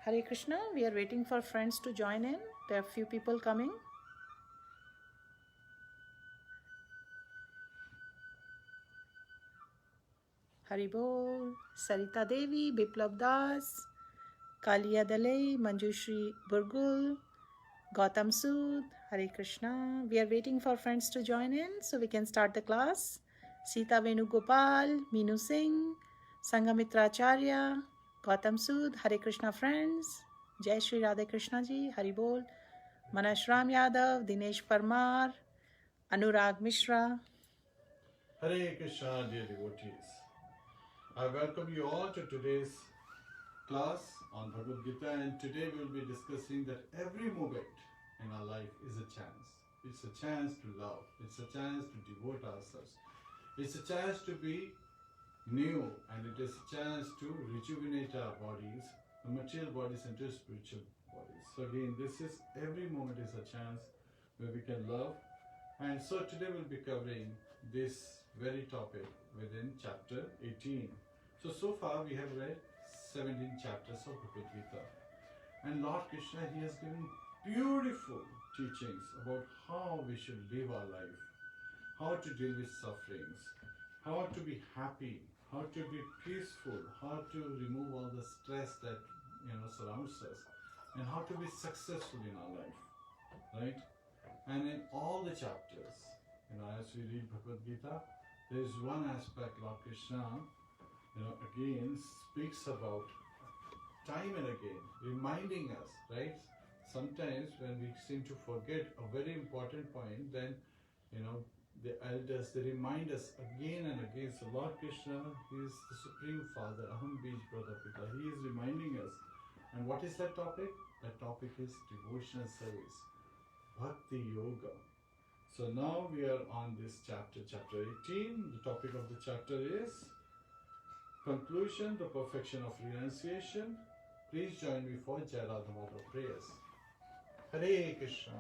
Hare Krishna, we are waiting for friends to join in. There are few people coming. Haribol, Sarita Devi, Biplav Das, Kalia Dalai, Manjushri Burgul, Gautam Sood, Hare Krishna. We are waiting for friends to join in so we can start the class. Sita Venugopal, Meenu Singh, Sangamitra Acharya, Gautam Sood, Hare Krishna friends. Jai Shri Radha Krishna Ji, Haribol, Manash Ram Yadav, Dinesh Parmar, Anurag Mishra. Hare Krishna, dear devotees. I welcome you all to today's class on Bhagavad Gita, and today we will be discussing that every moment in our life is a chance. It's a chance to love. It's a chance to devote ourselves. It's a chance to be new, and it is a chance to rejuvenate our bodies, the material bodies into spiritual bodies. So again, this is every moment is a chance where we can love. And so today we'll be covering this very topic within chapter 18. So far we have read 17 chapters of Bhagavad Gita. And Lord Krishna, He has given beautiful teachings about how we should live our life, how to deal with sufferings, how to be happy, how to be peaceful, how to remove all the stress that surrounds us, and how to be successful in our life, right? And in all the chapters, as we read Bhagavad Gita, there is one aspect Lord Krishna, again speaks about time and again, reminding us, right? Sometimes when we seem to forget a very important point, then, the elders, they remind us again and again. So Lord Krishna, He is the Supreme Father, Aham Bij Pradapita. He is reminding us. And what is that topic? That topic is devotional service. Bhakti Yoga. So now we are on this chapter 18. The topic of the chapter is Conclusion, the Perfection of Renunciation. Please join me for Jai Radha Madhav prayers. Hare Krishna.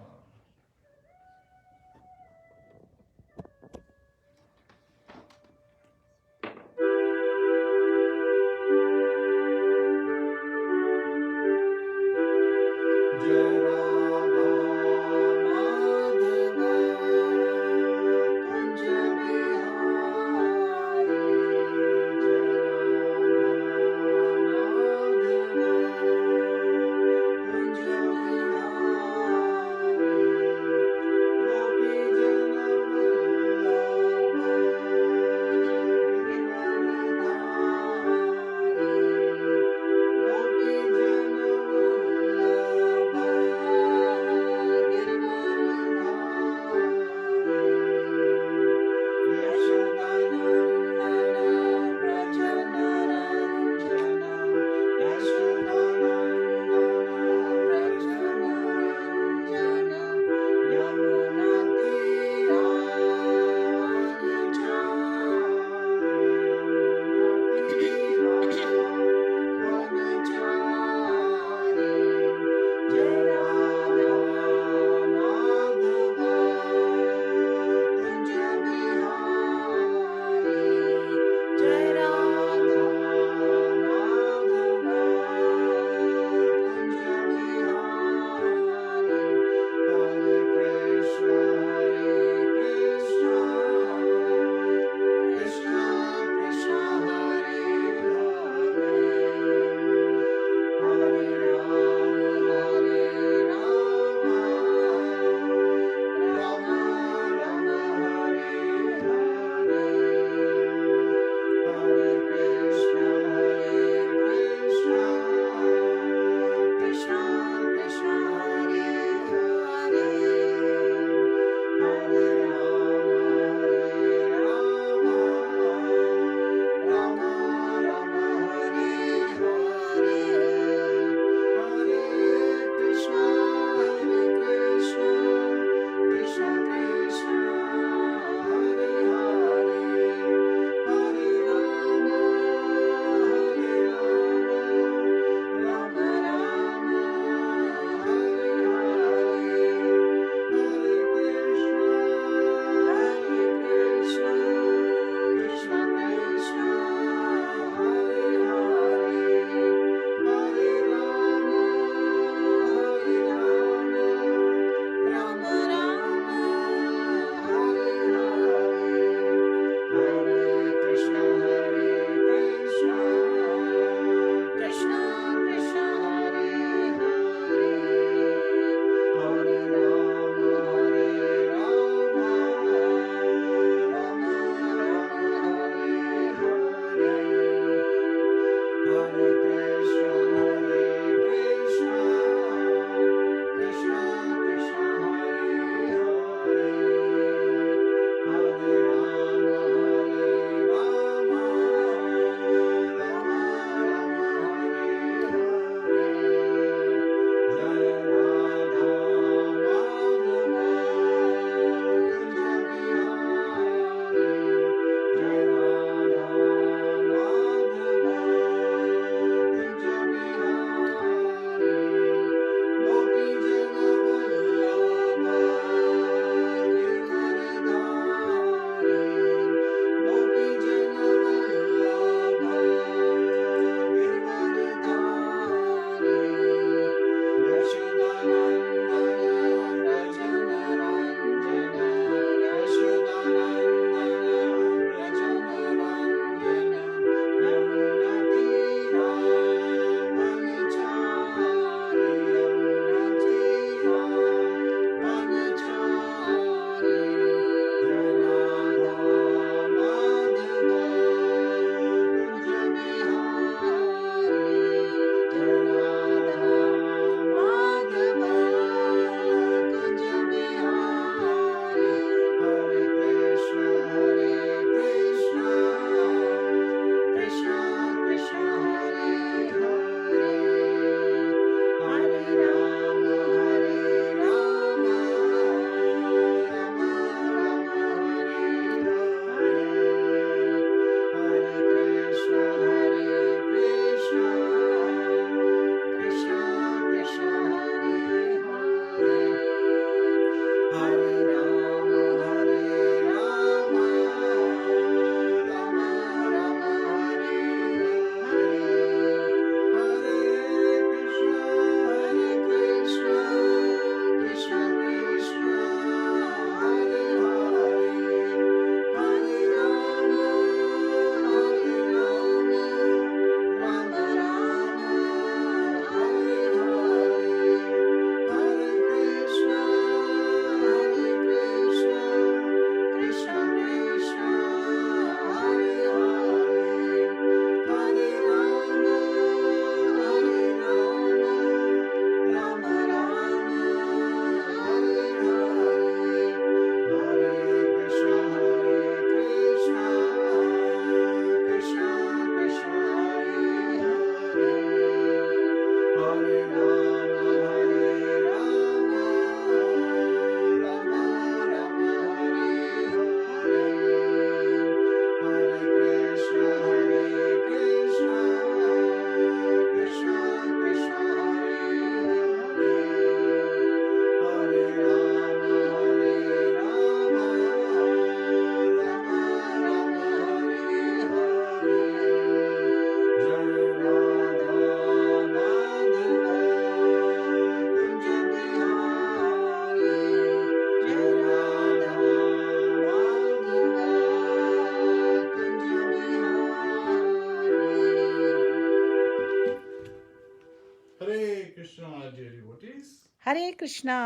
Hare Krishna.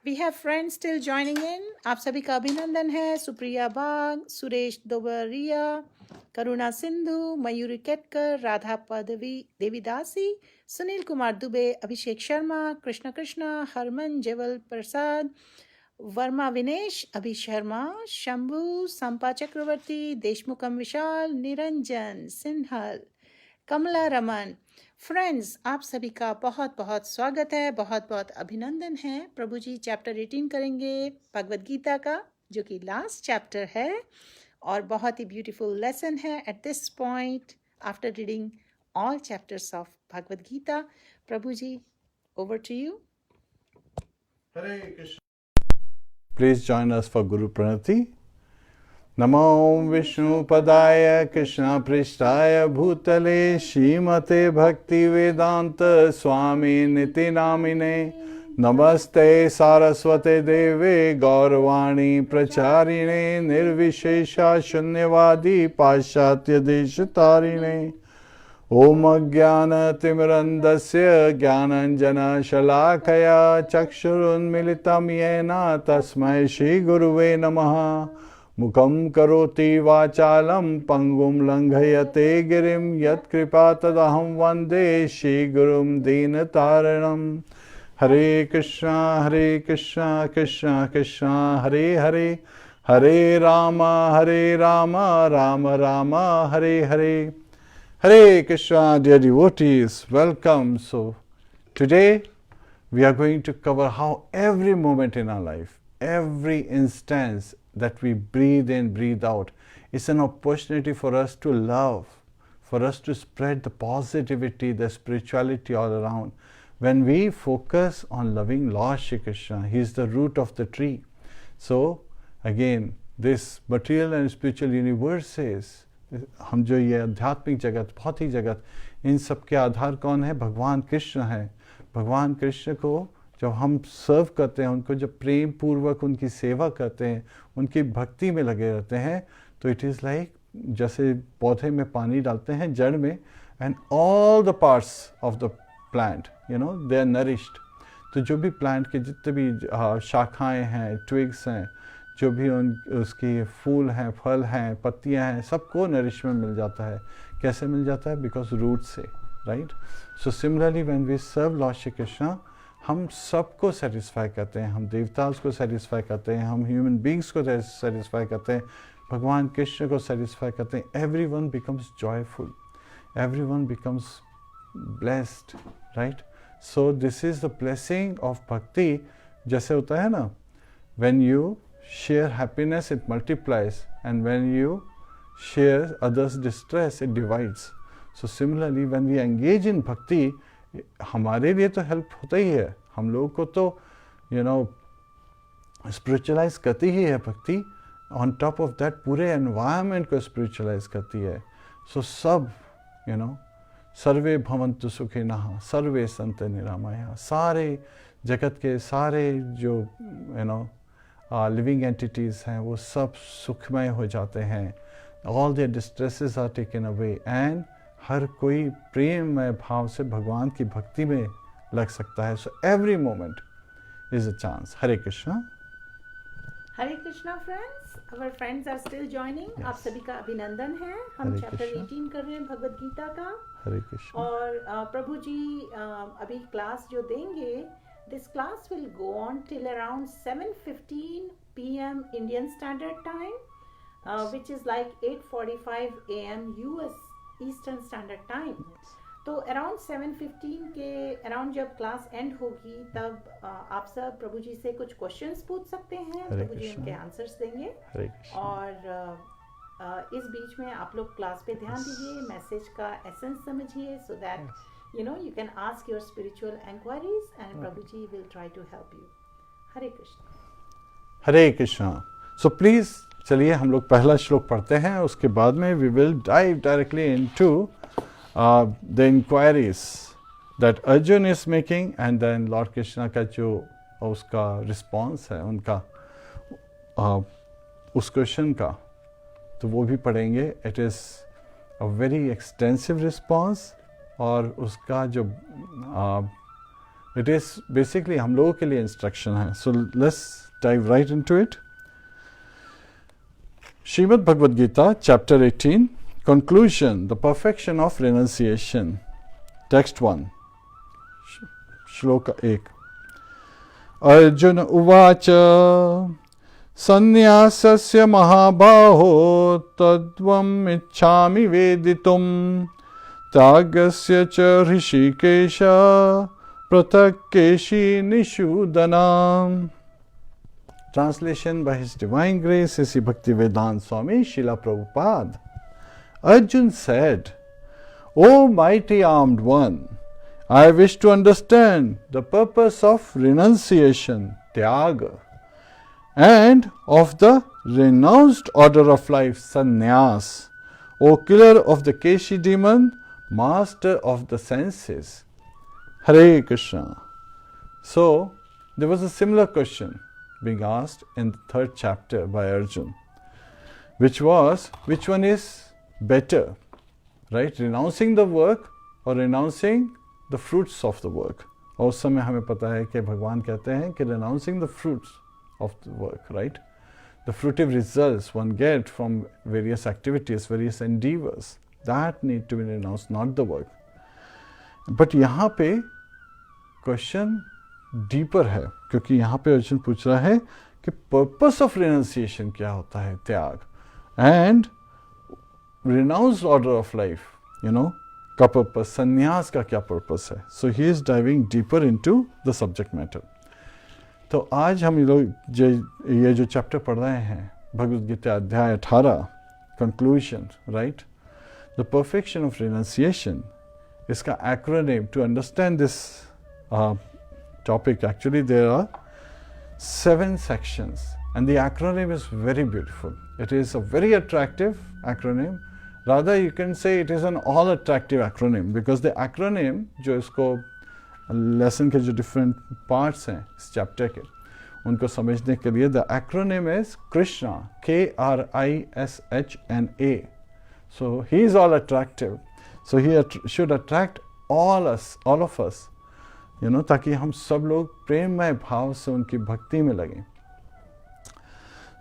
We have friends still joining in. आप सभी का अभिनंदन है. सुप्रिया बाग, सुरेश दोबरिया, करुणा सिंधु, मयूरी केतकर, राधा पदवी देवीदासी, सुनील कुमार दुबे, अभिषेक शर्मा, कृष्णा कृष्णा, हरमन जेवल प्रसाद, वर्मा विनेश, अभि शर्मा, शंभू, संपा चक्रवर्ती, देशमुखम विशाल, निरंजन सिन्हल, कमला Raman. Friends, आप सभी का बहुत बहुत स्वागत है, बहुत बहुत अभिनंदन है. प्रभु जी चैप्टर 18 करेंगे भगवद गीता का, जो कि लास्ट चैप्टर है और बहुत ही ब्यूटीफुल लेसन है at this point after reading all chapters of Bhagavad Gita. Prabhu ji, over to you. Hare Krishna. Please join us for Guru Pranati. Namo Vishnu Padaya Krishna Prishtaya Bhutale Shrimate Bhakti Vedanta Swami Niti Namine Namaste Saraswate Deve Gauravani Pracharine Nirvishesha Shunyavadi Pashatya Deshatarine Om Jnana Timirandasya Jnananjana Shalakaya Chakshurun Militam Yena Tasmai Shri Guruve Namaha Mukham Karoti Vachalam Pangum Langhayate Girim Yat Kripa Tadaham Vande Shri Gurum Deenataranam. Hare Krishna, Krishna Krishna, Hare Hare, Hare Rama, Rama Rama, Hare Hare. Hare Krishna, dear devotees, welcome. So, today we are going to cover how every moment in our life, every instance that we breathe in, breathe out, is an opportunity for us to love, for us to spread the positivity, the spirituality all around. When we focus on loving Lord Shri Krishna, He is the root of the tree. So, again, this material and spiritual universes, हम जो ये आध्यात्मिक जगत, भौतिक जगत, इन सब के आधार कौन है? भगवान कृष्ण है. भगवान कृष्ण को जब हम सर्व करते हैं, उनको जब प्रेम पूर्वक उनकी सेवा करते हैं, उनकी भक्ति में लगे रहते हैं, तो इट इज़ लाइक जैसे पौधे में पानी डालते हैं जड़ में, and all the parts of the plant, you know, they are nourished. तो जो भी प्लांट के जितने भी शाखाएँ हैं, ट्विग्स हैं, जो भी उसकी फूल हैं, फल हैं, पत्तियां हैं, सबको नरिशमेंट मिल जाता है. कैसे मिल जाता है? बिकॉज रूट से, right. So similarly when we serve Lord Shri Krishna, हम सबको सेटिस्फाई करते हैं. हम देवताओं को सेटिस्फाई करते हैं, हम ह्यूमन बींग्स को सेटिस्फाई करते हैं, भगवान कृष्ण को सेटिस्फाई करते हैं. Everyone becomes joyful, everyone becomes blessed, right. So this is the blessing of भक्ति. जैसे होता है ना, when you share happiness, it multiplies, and when you share others' distress, it divides. So similarly, when we engage in bhakti, हमारे लिए तो help होता ही है, हम लोगों को तो यू नो स्पिरिचुअलाइज करती ही है भक्ति. ऑन टॉप ऑफ दैट पूरे एनवायरनमेंट को स्पिरिचुअलाइज करती है. सो सब यू नो, सर्वे भवन्तु सुखिनः सर्वे सन्तु निरामयाः, सारे जगत के सारे जो यू नो लिविंग एंटिटीज़ हैं, वो सब सुखमय हो जाते हैं. All their distresses are taken away, and हर कोई प्रेममय भाव से भगवान की भक्ति में लग सकता है. So every moment is a chance. Hare Krishna. Hare Krishna friends, our friends are still joining. Yes. आप सभी का अभिनंदन है. हम हरे चैप्टर कृष्णा. 18 कर रहे हैं भगवद गीता का. हरे कृष्णा. और प्रभु जी अभी क्लास जो देंगे, this class will go on till around 7:15 p.m. Indian Standard Time, which is like 8:45 a.m. US Eastern Standard Time. तो अराउंड 7:15 के अराउंड जब क्लास एंड होगी, तब आप सब प्रभु जी से कुछ क्वेश्चंस पूछ सकते हैं. प्रभु जी उनके आंसर्स देंगे. और इस बीच में आप लोग क्लास पे ध्यान दीजिए, मैसेज का एसेंस समझिए, so that you know you can ask your spiritual enquiries and Prabhuji will try to help you. Hare Krishna. Hare Krishna. So please चलिए हम लोग पहला श्लोक पढ़ते हैं, उसके बाद में we will dive directly into the inquiries that Arjun is making, and then Lord Krishna का जो उसका रिस्पॉन्स है उनका उस क्वेश्चन का, तो वो भी पढ़ेंगे. It is a very extensive response, और उसका जो It is basically हम लोगों के लिए instruction है. So let's dive right into it. Srimad Bhagavad Gita, chapter 18, conclusion, the perfection of renunciation. Text 1, Shloka 1. Arjuna uvacha sannyasasya mahabaho tadvam ichhami veditum Tagasya cha rishikesha pratakkeshi nishudanam. Translation by His Divine Grace, Sri Bhaktivedanta Swami Srila Prabhupada. Arjun said, O mighty armed one, I wish to understand the purpose of renunciation, tyaga, and of the renounced order of life, sannyas. O killer of the Keshi demon, master of the senses. Hare Krishna. So, there was a similar question being asked in the 3rd chapter by Arjun, which was, which one is better, right? Renouncing the work or renouncing the fruits of the work. और उस समय हमें पता है कि भगवान कहते हैं कि renouncing the fruits of the work, right? The fruitive results one get from various activities, various endeavors, that need to be renounced, not the work. But यहाँ पे क्वेश्चन डीपर है, क्योंकि यहाँ पे अर्जुन पूछ रहा है कि पर्पस ऑफ रिनाउंसिएशन क्या होता है, त्याग, and renounced order of life, you know, का पर्पस, संन्यास का क्या पर्पस है. So he is diving deeper into the subject matter. तो आज हम लोग ये जो चैप्टर पढ़ रहे हैं, भगवद गीता अध्याय 18, conclusion, right, the perfection of renunciation, इसका acronym. To understand this topic, actually there are 7 sections and the acronym is very beautiful. It is a very attractive acronym. Rather you can say it is an all attractive acronym, because the acronym जो इसको lesson के जो different parts हैं इस chapter के, उनको समझने के लिए the acronym is Krishna, Krishna. So he is all attractive. So he should attract all of us, you know, ताकि हम सब लोग प्रेममय भाव से उनकी भक्ति में लगें.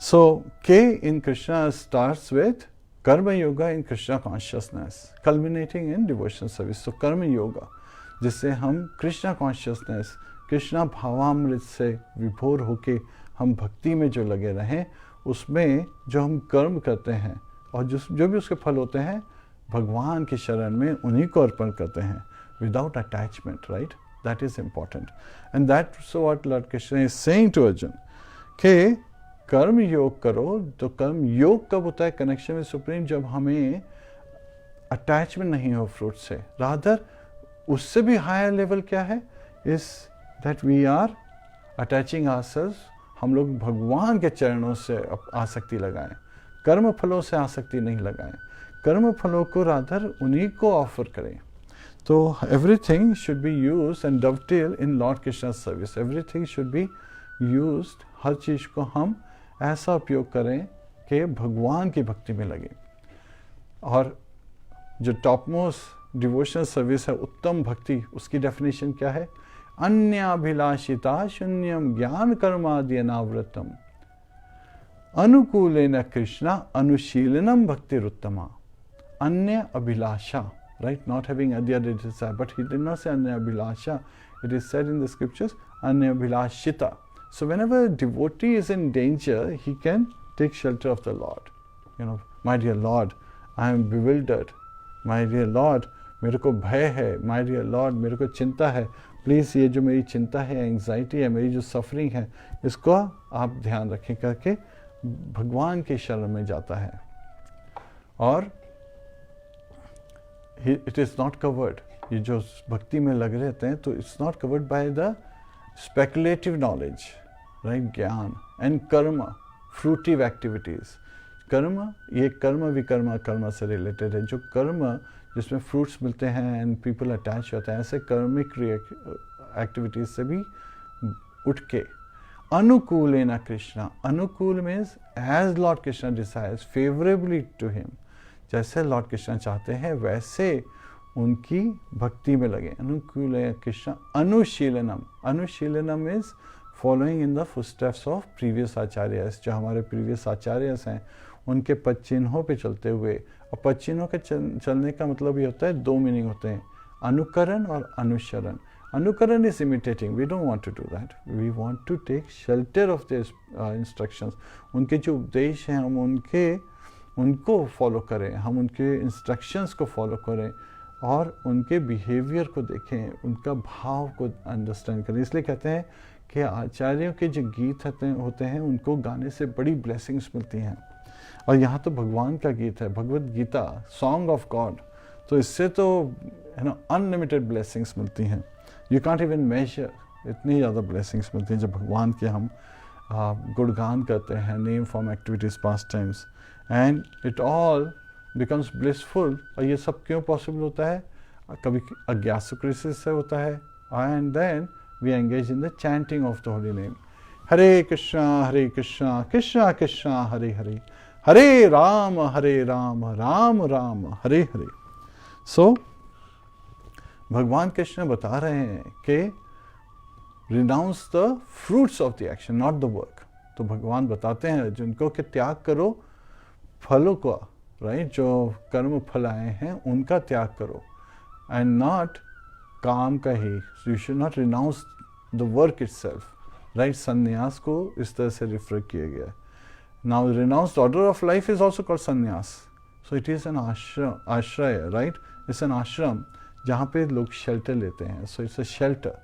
So K in Krishna starts with Karma Yoga in Krishna consciousness, culminating in devotional service. So Karma Yoga, जिससे हम Krishna consciousness, Krishna भावामृत से विभोर होके हम भक्ति में जो लगे रहें, उसमें जो हम कर्म करते हैं और जो भी उसके फल होते हैं, भगवान की शरण में उन्हीं को अर्पण करते हैं, without attachment, right? That is important. And that's what Lord Krishna is saying to Arjun, कि कर्म योग करो. तो कर्म योग कब होता है? कनेक्शन में सुप्रीम, जब हमें अटैचमेंट नहीं हो फ्रूट से. रादर उससे भी हायर लेवल क्या है, is that we are attaching ourselves, हम लोग भगवान के चरणों से आसक्ति लगाएं, कर्म फलों से आसक्ति नहीं लगाएं, कर्म फलों को रादर उन्हीं को ऑफर करें. तो everything should be used and dovetail in Lord Krishna service. Everything should be used, हर चीज़ को हम ऐसा उपयोग करें कि भगवान की भक्ति में लगे. और जो टॉप मोस्ट डिवोशनल सर्विस है, उत्तम भक्ति, उसकी डेफिनेशन क्या है? अन्याभिलाषिता शून्यम ज्ञान कर्मादि अनावृतम अनुकूलेन कृष्णा अनुशीलनम भक्तिरुत्तमा. अन्य अभिलाषा, right? Not having other desire, but he did not say anya abhilasha. It is said in the scriptures anya abhilashita. So whenever a devotee is in danger, he can take shelter of the Lord. You know, my dear Lord, I am bewildered. My dear Lord, मेरे को भय है. My dear Lord, मेरे को चिंता है. Please ये जो मेरी चिंता है, एंग्जाइटी है, मेरी जो सफरिंग है, इसको आप ध्यान रखें करके भगवान की शरण में जाता है. और it is not covered. ये जो भक्ति में लगे रहते हैं, तो it's not covered by the speculative knowledge, right? ज्ञान and कर्म, fruitive activities. कर्म, ये कर्म विकर्म कर्म से रिलेटेड है. जो कर्म जिसमें फ्रूट्स मिलते हैं एंड पीपल अटैच होते हैं, ऐसे कर्मिक एक्टिविटीज से भी उठ के अनुकूलेन कृष्णा. अनुकूल means as Lord Krishna desires, favourably to him. जैसे लॉर्ड कृष्णा चाहते हैं वैसे उनकी भक्ति में लगे। अनुकूल कृष्ण अनुशीलनम, अनुशीलनम is following in the footsteps of previous acharyas. जो हमारे प्रीवियस आचार्यस हैं उनके पद चिन्हों पे चलते हुए। और पद चिन्हों के चलने का मतलब ये होता है, दो मीनिंग होते हैं, अनुकरण और अनुसरण। अनुकरण is imitating, we don't want to do that, we want to take shelter of their instructions। उनके जो उपदेश हैं हम उनको फॉलो करें, हम उनके इंस्ट्रक्शंस को फॉलो करें और उनके बिहेवियर को देखें, उनका भाव को अंडरस्टैंड करें। इसलिए कहते हैं कि आचार्यों के जो गीत होते हैं उनको गाने से बड़ी ब्लेसिंग्स मिलती हैं। और यहाँ तो भगवान का गीत है, Bhagavad Gita, song of God, तो इससे तो अनलिमिटेड ब्लेसिंग्स मिलती हैं। यू कांट इवन मेजर, इतनी ज़्यादा ब्लेसिंग्स मिलती हैं जब भगवान के हम गुणगान करते हैं, name form activities past times, and it all becomes blissful. और ये सब क्यों पॉसिबल होता है? कभी अज्ञासुकृति से होता है, and then we engage in the chanting of the holy name. Hare Krishna Krishna Krishna Hare Hare, Hare Ram Ram Ram Hare Hare. So भगवान कृष्ण बता रहे हैं कि renounce the fruits of the action, not the work. तो भगवान बताते हैं जिनको कि त्याग करो फलों का, राइट, जो कर्म फल आए हैं उनका त्याग करो, एंड नॉट काम का ही। You should not renounce the work itself, right. संन्यास को इस तरह से रिफर किया गया है। Now renounced order of life is also called sannyas. So it is an ashray, right, it's an ashram जहाँ पे लोग शेल्टर लेते हैं। So it's a shelter.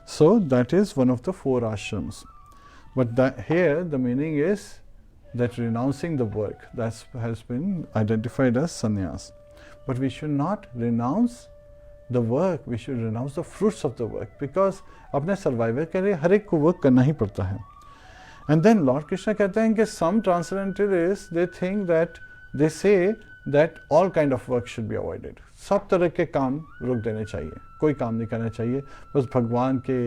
So that is one of the 4 ashrams. But here the meaning is that renouncing the work that has been identified as sannyas. But we should not renounce the work, we should renounce the fruits of the work, because अपने survival के लिए हर एक को work करना ही पड़ता है। And then Lord Krishna कहते हैं कि some transcendentalists they think that they say that all kind of work should be avoided। सब तरह के काम रोक देने चाहिए, कोई काम नहीं करना चाहिए, बस भगवान के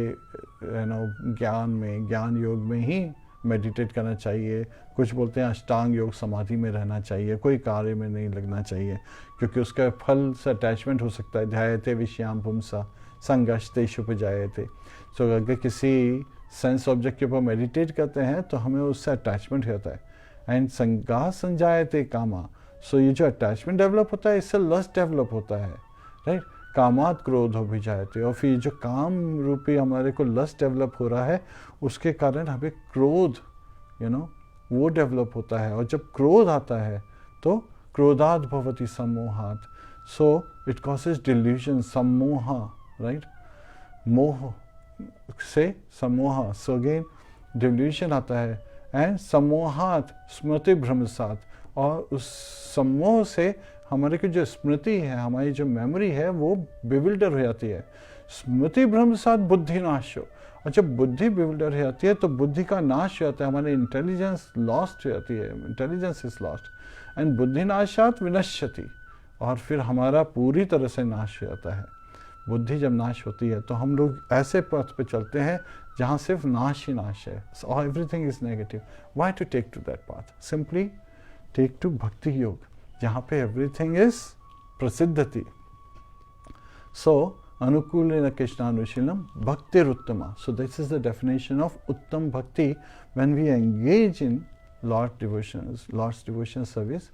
ज्ञान में, ज्ञान योग में ही मेडिटेट करना चाहिए। कुछ बोलते हैं अष्टांग योग समाधि में रहना चाहिए, कोई कार्य में नहीं लगना चाहिए, क्योंकि उसका फल से अटैचमेंट हो सकता है। ध्यायते विषयाम पुंसा संगश्तेषु उपजायते। सो अगर किसी सेंस ऑब्जेक्ट के ऊपर मेडिटेट करते हैं तो हमें उससे अटैचमेंट होता है, एंड संगा संजायते कामा। सो ये जो अटैचमेंट डेवलप होता है इससे लस्ट डेवलप होता है, राइट। कामात क्रोध हो भी जाते, और फिर जो काम रूपी हमारे को लस्ट डेवलप हो रहा है उसके कारण हमें क्रोध वो डेवलप होता है। और जब क्रोध आता है तो क्रोधात भवति सम्मोहात। सो इट कॉजेज डिल्यूजन, सम्मोहा, राइट, मोह से सम्मोह। सो अगेन डिल्यूजन आता है, एंड सम्मोहात स्मृति भ्रमसात। और उस सम्मोह से हमारे की जो स्मृति है, हमारी जो मेमोरी है वो बिविल्डर हो जाती है। स्मृति भ्रम के साथ बुद्धि नाश हो, और जब बुद्धि बिविल्डर हो जाती है तो बुद्धि का नाश हो जाता है, हमारी इंटेलिजेंस लॉस्ट हो जाती है, इंटेलिजेंस इज लॉस्ट, एंड बुद्धि नाशात विनश्यति, और फिर हमारा पूरी तरह से नाश हो जाता है। बुद्धि जब नाश होती है तो हम लोग ऐसे पथ पे चलते हैं जहाँ सिर्फ नाश ही नाश है, everything is negative. Why to take to that path? Simply take to bhakti yoga, जहाँ पे एवरीथिंग इज प्रसिद्धति। सो अनुकूल कृष्णानुशीलम भक्तिरुत्तमा। So this is the definition of uttama bhakti when we engage in lord devotions, lord's devotion service.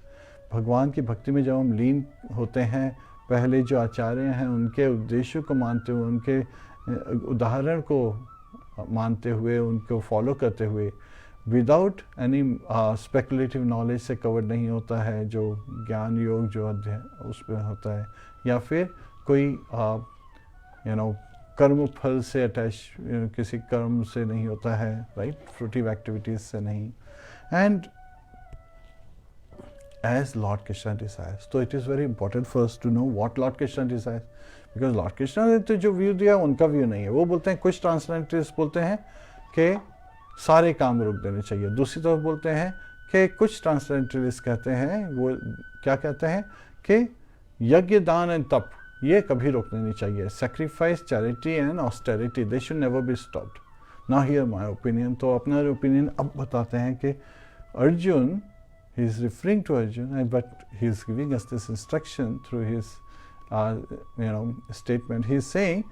भगवान की भक्ति में जब हम लीन होते हैं, पहले जो आचार्य हैं उनके उद्देश्यों को मानते हुए, उनके उदाहरण को मानते हुए, उनको फॉलो करते हुए, विदाउट एनी स्पेकुलेटिव नॉलेज से कवर नहीं होता है जो ज्ञान योग जो अध्ययन उसमें होता है, या फिर कोई कर्म फल से अटैच, किसी कर्म से नहीं होता है, राइट, फ्रूटिव एक्टिविटीज से नहीं, and as Lord Krishna desires. So it is very important for us to know what Lord Krishna desires, because Lord Krishna ने तो जो व्यू दिया उनका व्यू नहीं है। वो बोलते हैं, कुछ ट्रांसलेटर्स बोलते हैं कि सारे काम रोक देने चाहिए, दूसरी तरफ बोलते हैं कि कुछ ट्रांसलेटर्स कहते हैं, वो क्या कहते हैं कि यज्ञ दान एंड तप ये कभी रोकने नहीं चाहिए। Sacrifice, charity and austerity they should never be stopped. Now here my opinion. तो अपना ओपिनियन अब बताते हैं कि Arjun, he is referring to Arjuna, but he is giving us this instruction through his statement. He is saying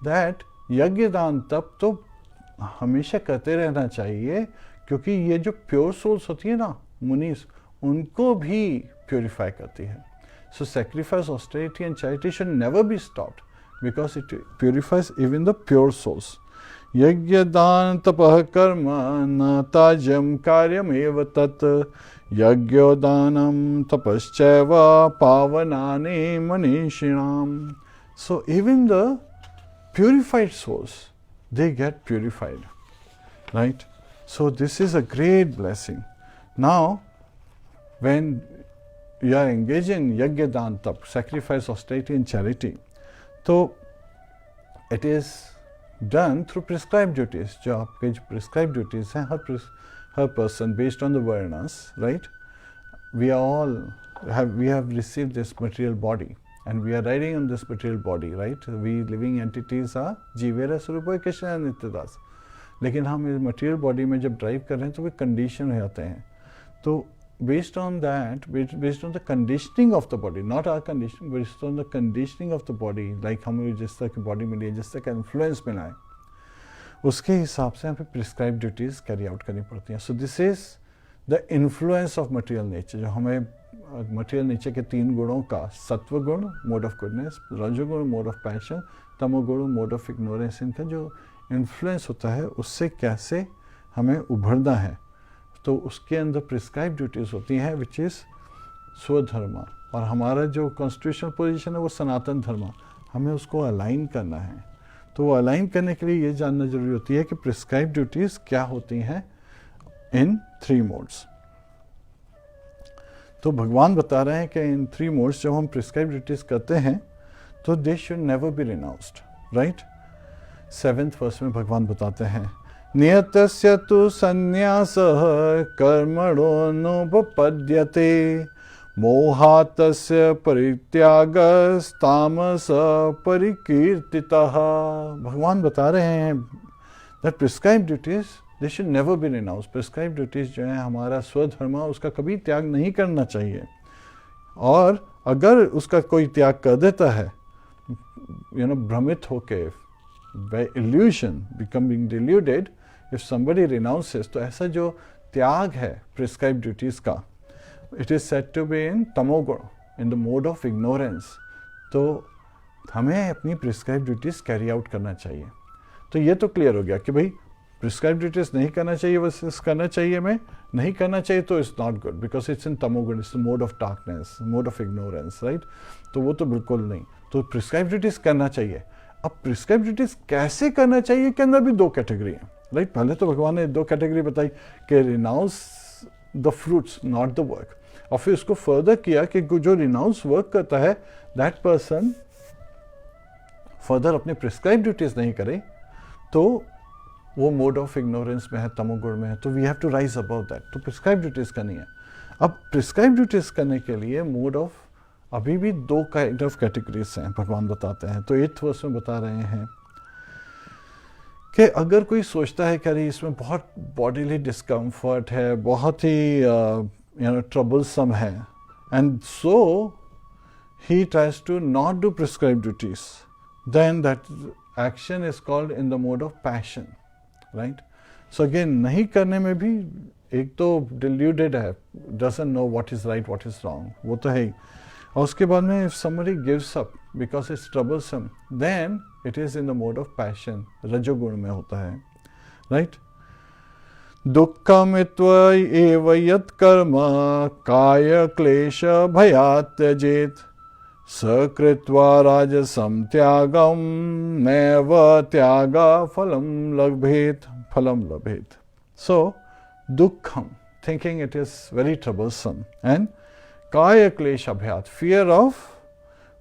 that यज्ञ दान तप तो हमेशा करते रहना चाहिए, क्योंकि ये जो प्योर सोल्स होती है ना मुनीस, उनको भी प्योरीफाई करती है. So sacrifice, austerity and charity should never be stopped because it purifies even the pure souls. यज्ञ दान तपः कर्म न ताज्यम कार्यमेव तत् यज्ञो दानम तपश्चैव पावनानि मनीषिणाम. So even the purified souls, they get purified, right? So this is a great blessing. Now, when you are engaged in yajna dan tap, sacrifice, austerity and charity, so it is done through prescribed duties. जो आपके जो prescribed duties हैं, हर person based on the varnas, right? We have received this material body and we are riding on this material body, right? We living entities are जीवेरा स्वरूप कृष्ण नित्यदास. लेकिन हम इस material body में जब ड्राइव कर रहे हैं तो वे कंडीशन हो जाते हैं. तो based on that, based on the conditioning of the body, not our condition, based on the conditioning of the body, like हमें जिस तरह की बॉडी मिली है, जिस तरह का इन्फ्लुएंस मिला है, उसके हिसाब से हमें प्रिस्क्राइब ड्यूटीज कैरी आउट करनी पड़ती हैं. सो this is the influence of material nature. जो हमें मटेरियल नेचर के 3 गुणों का, सत्व गुण मोड ऑफ गुडनेस, रजोगुण मोड ऑफ पैशन, तमोगुण मोड ऑफ इग्नोरेंस, इनका जो इन्फ्लुएंस होता है उससे कैसे हमें उभरना है, तो उसके अंदर प्रिस्क्राइब ड्यूटीज होती हैं विच इज़ स्वधर्म. और हमारा जो कॉन्स्टिट्यूशनल पोजीशन है वो सनातन धर्म, हमें उसको अलाइन करना है. तो वो अलाइन करने के लिए ये जानना जरूरी होती है कि प्रिस्क्राइब ड्यूटीज क्या होती हैं इन 3 मोड्स. तो भगवान बता रहे हैं कि इन 3 मोड्स जब हम प्रिस्क्राइब ड्यूटीज करते हैं तो they should never be renounced, right. 7th verse में भगवान बताते हैं, नियतस्य तु संन्यासः कर्मणो नोपपद्यते मोहातस्य परित्यागस्तामस परिकीर्तितः. भगवान बता रहे हैं that prescribe duties they should never be renounced. Prescribe duties जो है हमारा स्वधर्म, उसका कभी त्याग नहीं करना चाहिए. और अगर उसका कोई त्याग कर देता है, भ्रमित होके, by illusion, becoming deluded, if somebody renounces, तो ऐसा जो त्याग है prescribed duties का, it is said to be in tamoguna, in the mode of ignorance. तो हमें अपनी prescribed duties carry out करना चाहिए. तो ये तो क्लियर हो गया कि भाई prescribed duties नहीं करना चाहिए, बस करना चाहिए में नहीं करना चाहिए तो it's not good because it's in tamoguna, it's the mode of darkness, mode of ignorance, right? तो वो तो बिल्कुल नहीं. तो prescribed duties करना चाहिए. अब प्रिस्क्राइब ड्यूटीज कैसे करना चाहिए के अंदर भी 2 कैटेगरी हैं, राइट. पहले तो भगवान ने 2 कैटेगरी बताई कि renounce the fruits not the work, और फिर उसको फर्दर किया कि जो रिनाउंस वर्क करता है दैट पर्सन फर्दर अपने प्रिस्क्राइब ड्यूटीज नहीं करे तो वो मोड ऑफ इग्नोरेंस में है, तमोगुण में है. तो we have to rise about that. तो प्रिस्क्राइब ड्यूटीज करनी है. अब प्रिस्क्राइब ड्यूटीज करने के लिए मोड ऑफ अभी भी 2 काइंड ऑफ कैटेगरीज हैं भगवान बताते हैं. तो 8th वर्स में बता रहे हैं कि अगर कोई सोचता है कि अरे इसमें बहुत बॉडीली डिस्कम्फर्ट है, बहुत ही ट्रबलसम है, and so he tries to not do prescribe duties, then that action is called in the mode of passion, right. So again नहीं करने में भी एक तो डिल्यूडेड है, doesn't know what is right what is wrong, वो तो है ही. और उसके बाद में if somebody gives up because it's troublesome, then it is in the mode of passion, रजोगुण में होता है, right. दुःखमित्व एव यत् कर्म काय क्लेश भयात् त्यजेत् सकृत्वा राजसं त्यागं नैव त्याग फलं लभेत्. So दुःखम, thinking it is very troublesome, and Kaya klesha bhyat, fear of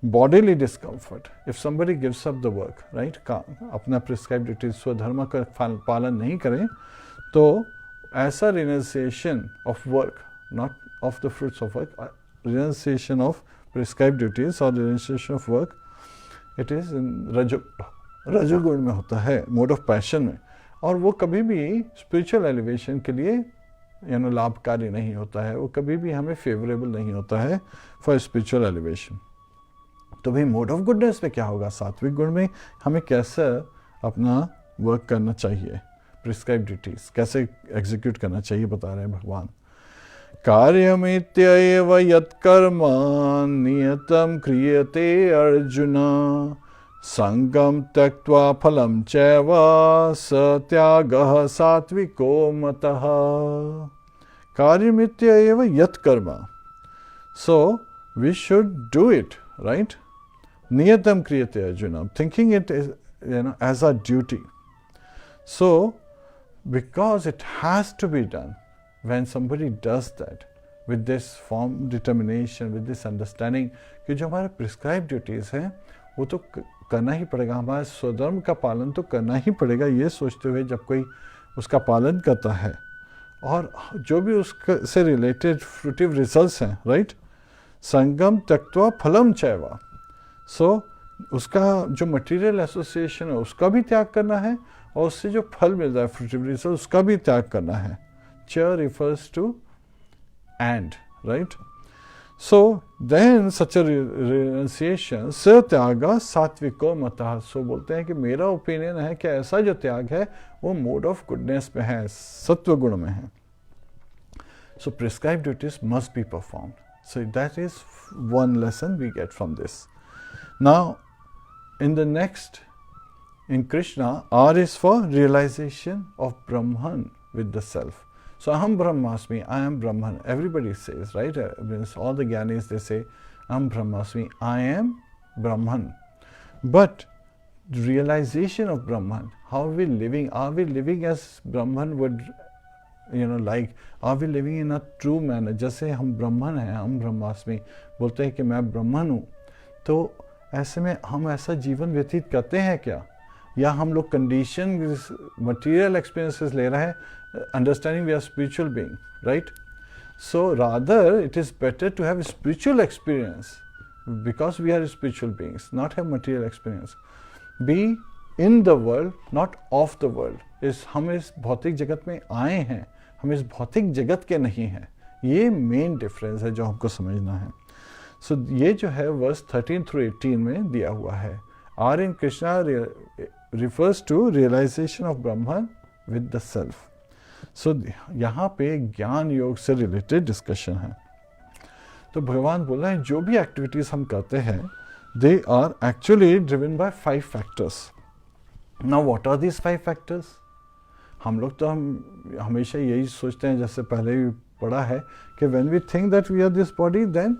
bodily discomfort. If somebody gives up the work, right, अपना prescribed duties स्वधर्म का पालन नहीं करें, तो ऐसा renunciation of work, not of the fruits of work, renunciation of prescribed duties or renunciation of work, it is in रजोगुण में होता है, mode of passion में. और वो कभी भी spiritual elevation के लिए लाभकारी नहीं होता है, वो कभी भी हमें फेवरेबल नहीं होता है फॉर स्पिरिचुअल एलिवेशन. तो भाई मोड ऑफ गुडनेस में क्या होगा, सात्विक गुण में हमें कैसे अपना वर्क करना चाहिए, प्रिस्क्राइब ड्यूटीज कैसे एग्जीक्यूट करना चाहिए बता रहे हैं भगवान। कार्यमित्येव यत्कर्म नियतं क्रियते अर्जुन संगम त्यक्त्वा फलं चैव स त्यागः सात्विको मतः। कार्यमित्येव यत्कर्म, so we should do it, right? Niyatam kriyate Arjuna, thinking it is, as a duty. So, because it has to be done, when somebody does that with this firm determination, with this understanding कि जो हमारे prescribed duties हैं वो तो करना ही पड़ेगा, हमारे स्वधर्म का पालन तो करना ही पड़ेगा, ये सोचते हुए जब कोई उसका पालन करता है और जो भी उससे रिलेटेड फ्रूटिव रिजल्ट्स हैं, राइट, संगम त्यक्त्वा फलम चैवा, सो उसका जो मटेरियल एसोसिएशन है उसका भी त्याग करना है और उससे जो फल मिल रहा है फ्रूटिव रिजल्ट उसका भी त्याग करना है। च refers to and, right, so then such a renunciation स त्यागा सात्विको मतः, सो बोलते हैं कि मेरा ओपिनियन है कि ऐसा जो त्याग है वो मोड ऑफ गुडनेस में है, सत्व गुण में है। So prescribed duties must be performed. So that is one lesson we get from this. Now, in the next, in Krishna, R is for realization of Brahman with the self. So Aham Brahmasmi, I am Brahman. Everybody says, right? All the Gyanis, they say, Aham Brahmasmi, I am Brahman. But realization of Brahman, how are we living? Are we living as Brahman would, like, are we living in a true manner? जैसे हम ब्रह्मन हैं, हम ब्रह्मास्मि बोलते हैं कि मैं ब्रह्मन हूँ, तो ऐसे में हम ऐसा जीवन व्यतीत करते हैं क्या, या हम लोग कंडीशन मटेरियल एक्सपीरियंसेस ले रहे हैं, understanding we are spiritual being, right? So rather it is better to have spiritual experience because we are spiritual beings, not have material experience, be in the world not of the world. हम इस भौतिक जगत में आए हैं, हम इस भौतिक जगत के नहीं हैं, ये मेन डिफरेंस है जो हमको समझना है। सो ये जो है वर्स 13 through 18 में दिया हुआ है, are in Krishna refers to realization of Brahman with the self. So यहाँ पे ज्ञान योग से रिलेटेड डिस्कशन है। तो भगवान बोल रहे हैं जो भी एक्टिविटीज हम करते हैं they are actually driven by 5 factors. Now what are these 5 factors? हम लोग तो हम हमेशा यही सोचते हैं, जैसे पहले भी पढ़ा है कि when we think that we are this body then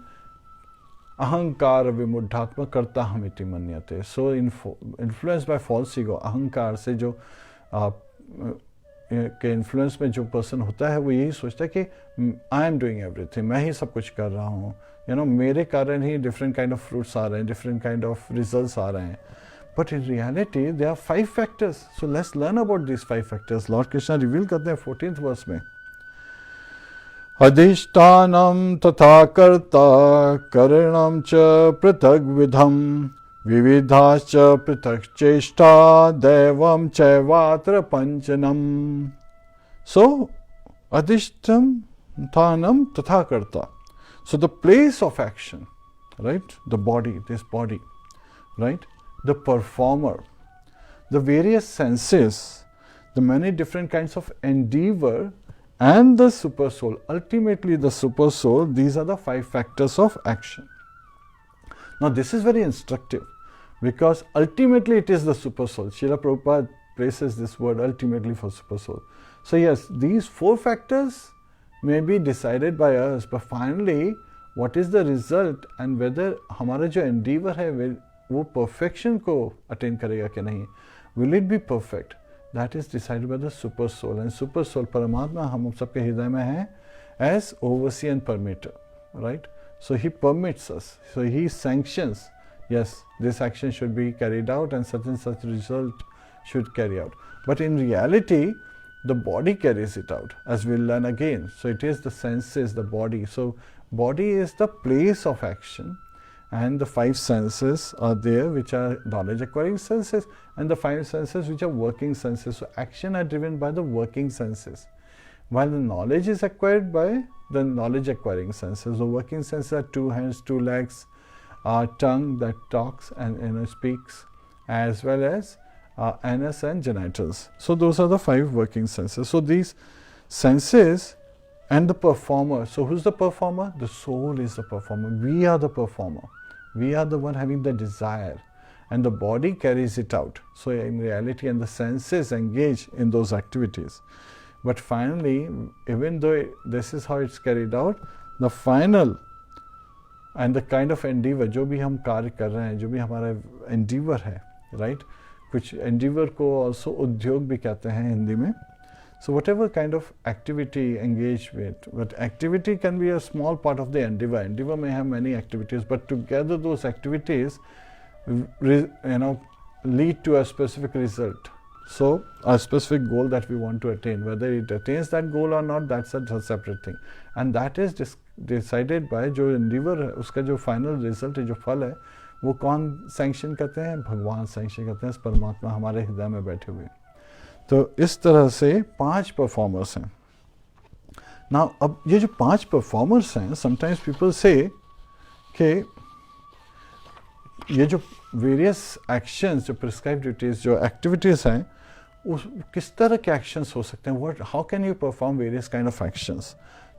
अहंकार विमुढ़ात्मा कर्ता हम इति मन्यते। So influence by false ego, अहंकार से जो के इन्फ्लुएंस में जो पर्सन होता है वो यही सोचता है कि आई एम डूइंग एवरीथिंग, मैं ही सब कुछ कर रहा हूँ, मेरे कारण ही डिफरेंट काइंड ऑफ फ्रूट्स आ रहे हैं, डिफरेंट काइंड ऑफ रिजल्ट्स आ रहे हैं। But in reality, there are 5 factors. So let's learn about these 5 factors. Lord Krishna reveal करते हैं 14th verse में, अधिष्ठानम तथा कर्ता करणम च पृथक विधम विविधाश्च पृथक चेष्टा दैवम चैवात्र पंचनम। So अधिष्ठानम तथा कर्ता. So the place of action, right? The body, this body, right? The performer, the various senses, the many different kinds of endeavor, and the super soul. Ultimately, the super soul, these are the 5 factors of action. Now, this is very instructive because ultimately it is the super soul. Srila Prabhupada places this word ultimately for super soul. So, yes, these 4 factors may be decided by us, but finally, what is the result and whether हमारा जो endeavor है वो perfection को attain करेगा कि नहीं, will it be perfect, that is decided by the super soul. And super soul परमात्मा हम सबके हृदय में है as overseer and permitter, right? So he permits us, so he sanctions, yes, this action should be carried out and such result should carry out. But in reality the body carries it out, as we'll learn again. So it is the senses, the body. So body is the place of action, and the 5 senses are there, which are knowledge acquiring senses, and the 5 senses which are working senses. So action are driven by the working senses, while the knowledge is acquired by the knowledge acquiring senses. The working senses are 2 hands, 2 legs, tongue that talks and speaks, as well as anus and genitals. So those are the 5 working senses. So these senses and the performer. So who's the performer? The soul is the performer. We are the performer. We are the one having the desire, and the body carries it out. So in reality, and the senses engage in those activities. But finally, even though this is how it's carried out, the final and the kind of endeavor, जो भी हम कार्य कर रहे हैं, जो भी हमारा endeavor है, right? कुछ endeavor को also उद्योग भी कहते हैं हिंदी में. So whatever kind of activity engage with, but activity can be a small part of the endeavor. Endeavor may have many activities, but together those activities, lead to a specific result. So a specific goal that we want to attain, whether it attains that goal or not, that's a separate thing. And that is decided by जो endeavor है, उसका जो final result है, जो फल है, वो कौन sanction करते हैं? भगवान sanction करते हैं, परमात्मा हमारे हृदय में बैठे हुए. तो इस तरह से 5 परफॉर्मर्स हैं. नाउ अब ये जो 5 परफॉर्मर्स हैं, समटाइम्स पीपल से कि ये जो वेरियस एक्शंस, जो प्रिस्क्राइब ड्यूटीज, जो एक्टिविटीज़ हैं, उस किस तरह के एक्शंस हो सकते हैं? What, how can you perform various kind of actions?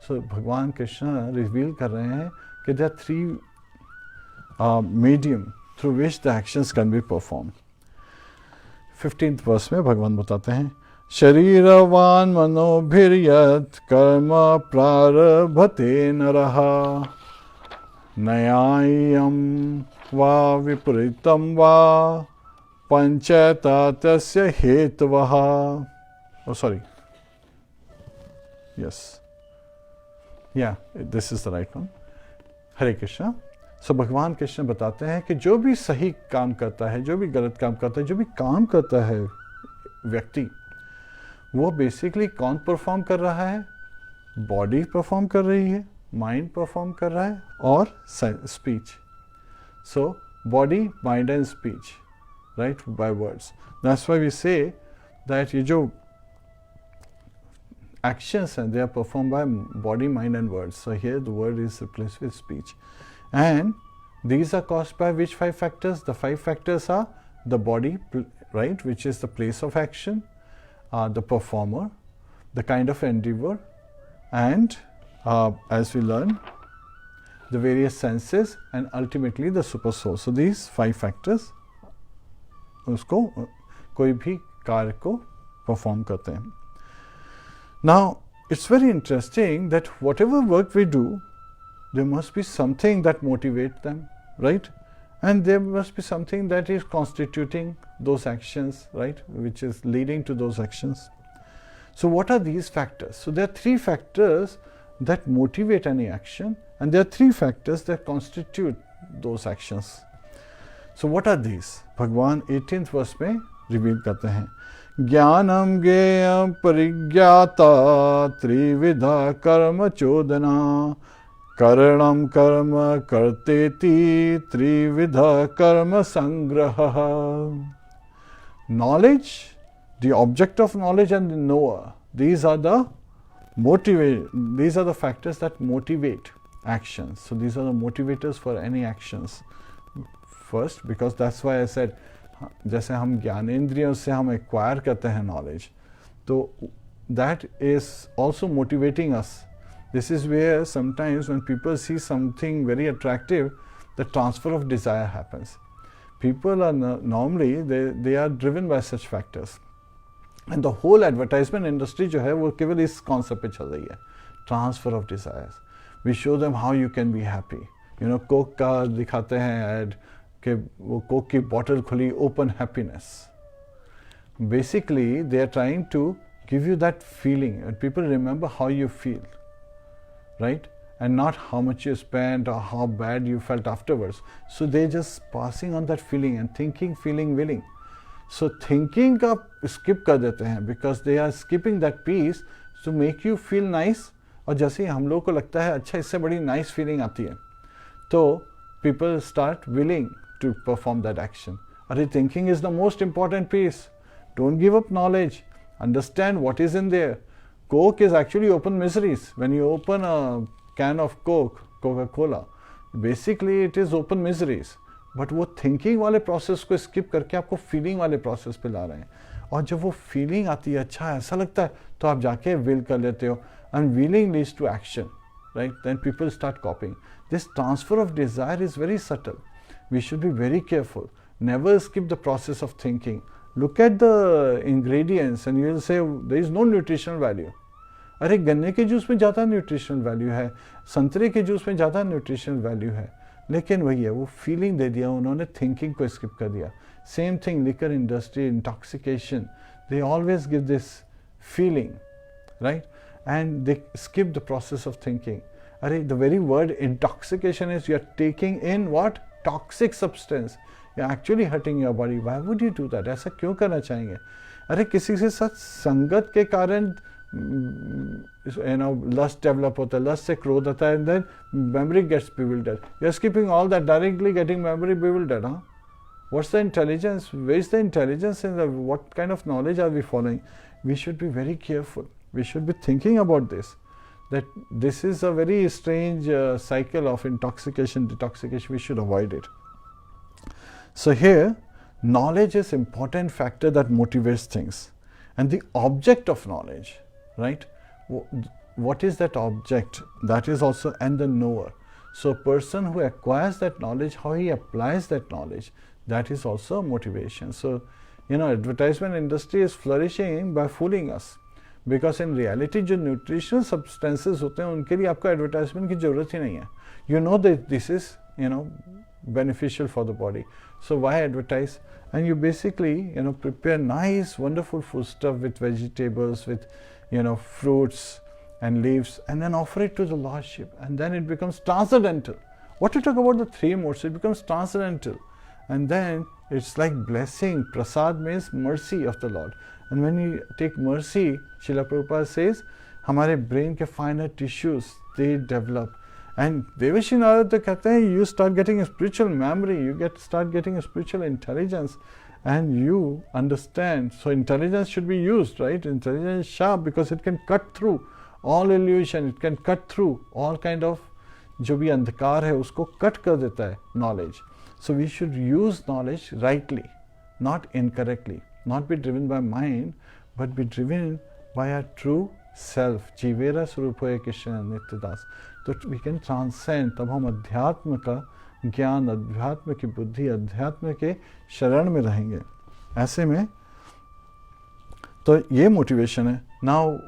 So भगवान कृष्ण रिवील कर रहे हैं कि there are 3 medium through which the actions can be perform. 15th verse में भगवान बताते हैं, शरीरवान मनोभिर्यत् कर्म प्रारभते नरः न्याय्यं वा विपरीतं वा पंचैता तस्य हेतवः. Oh, sorry. Yes. Yeah, this is the right one. हरे कृष्णा. सो भगवान कृष्ण बताते हैं कि जो भी सही काम करता है, जो भी गलत काम करता है, जो भी काम करता है व्यक्ति, वो बेसिकली कौन परफॉर्म कर रहा है? बॉडी परफॉर्म कर रही है, माइंड परफॉर्म कर रहा है, और speech. So body, mind and speech, right, by words. That's why we say that ये जो actions and they are performed by body, mind and words. So here the word is replaced with speech. And these are caused by which 5 factors? The 5 factors are the body, right, which is the place of action, the performer, the kind of endeavor, and as we learn, the various senses, and ultimately the super soul. So these 5 factors उसको कोई भी कार्य को perform करते हैं. Now, it's very interesting that whatever work we do, there must be something that motivates them, right? And there must be something that is constituting those actions, right? Which is leading to those actions. So what are these factors? So there are 3 factors that motivate any action, and there are 3 factors that constitute those actions. So what are these? Bhagwan 18th verse में reveal करते हैं. ज्ञानम ज्ञेयम परिज्ञाता त्रिविधा कर्म चोदना करणम कर्म कर्तेति त्रिविधा कर्म संग्रह. Knowledge, the object of knowledge, and the knower. These are the These are the factors that motivate actions. So these are the motivators for any actions. First, because that's why I said, जैसे हम ज्ञानेंद्रियों से हम acquire करते हैं knowledge, तो that is also motivating us. This is where sometimes when people see something very attractive, the transfer of desire happens. People are normally they are driven by such factors, and the whole advertisement industry जो है वो केवल इस concept पे चल रही है, transfer of desires. We show them how you can be happy. You know, Coke का दिखाते हैं ad कि वो कोक की बॉटल खुली, open happiness. Basically, they are trying to give you that feeling, and people remember how you feel, right? And not how much you spent or how bad you felt afterwards. So they're just passing on that feeling and thinking, feeling, willing. So thinking का skip कर देते हैं because they are skipping that piece to make you feel nice. और जैसे ही हम लोगों को लगता है अच्छा इससे बड़ी nice feeling आती है, तो people start willing to perform that action. Are thinking is the most important piece. Don't give up knowledge. Understand what is in there. Coke is actually open miseries. When you open a can of Coke, Coca-Cola, basically it is open miseries, but वो thinking वाले process को skip करके आपको feeling वाले process पे ला रहे हैं। और जब वो फीलिंग आती है, अच्छा ऐसा लगता है, तो आप जाके विल कर लेते हो, and willing leads to action, right? Then people start copying. This transfer of desire is very subtle. We should be very careful. Never skip the process of thinking. Look at the ingredients and you will say there is no nutritional value. अरे गन्ने के juice में ज़्यादा nutritional value है, संतरे के juice में ज़्यादा न्यूट्रिशनल वैल्यू है, लेकिन वही है, वो फीलिंग दे दिया उन्होंने, थिंकिंग को स्किप कर दिया. Same thing liquor industry, intoxication, they always give this feeling, right? And they skip the process of thinking. अरे the very word intoxication is you are taking in what? Toxic substance. You are actually hurting your body. Why would you do that? ऐसा क्यों करना चाहेंगे? अरे किसी के साथ संगत के कारण लस्ट डेवलप होता है, लस्ट से क्रोध आता है, and then memory gets bewildered. You are skipping all that, directly getting memory bewildered. हाँ, what's the intelligence? Where is the intelligence in the, what kind of knowledge are we following? We should be very careful. We should be thinking about this, that this is a very strange cycle of intoxication, detoxification. We should avoid it. So here, knowledge is important factor that motivates things, and the object of knowledge, right? What is that object? That is also, and the knower. So a person who acquires that knowledge, how he applies that knowledge, that is also motivation. So, advertisement industry is flourishing by fooling us. Because in reality जो nutritional substances होते हैं उनके लिए आपको advertisement की ज़रूरत ही नहीं है. You know that this is beneficial for the body. So why advertise? And you basically prepare nice wonderful food stuff with vegetables, with fruits and leaves, and then offer it to the Lordship, and then it becomes transcendental. What you talk about the three modes, it becomes transcendental, and then it's like blessing. Prasad means mercy of the Lord. And when you take mercy, Srila Prabhupada says, हमारे brain के finer tissues, they develop. And Devashin Narada कहते हैं, you start getting a spiritual memory, you start getting a spiritual intelligence, and you understand. So intelligence should be used, right? Intelligence is sharp because it can cut through all illusion, it can cut through all kind of जो भी अंधकार है उसको cut कर देता है knowledge. So we should use knowledge rightly, not incorrectly. Not be driven by mind, but be driven by our true self. जीवेरा स्वरूपोय Krishna नित्यदास. तो we can transcend. तब हम अध्यात्म का ज्ञान, अध्यात्म की बुद्धि, अध्यात्म के शरण में रहेंगे. ऐसे में तो ये मोटिवेशन है. Now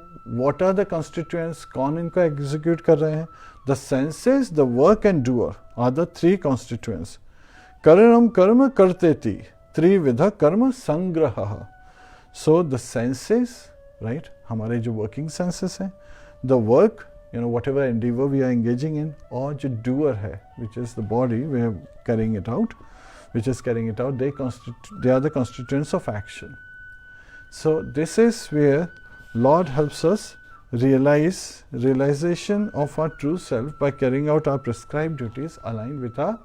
what are the constituents? कौन इनको एग्जीक्यूट कर रहे हैं? The senses, the work and doer are the three constituents. करणम कर्म कर्तेति त्रिविध कर्म संग्रह. So the senses, right? हमारे जो working senses हैं, the work, whatever endeavor we are engaging in, और जो doer है, which is the body, we are carrying it out, they are the constituents of action. So this is where Lord helps us realization of our true self by carrying out our prescribed duties aligned with our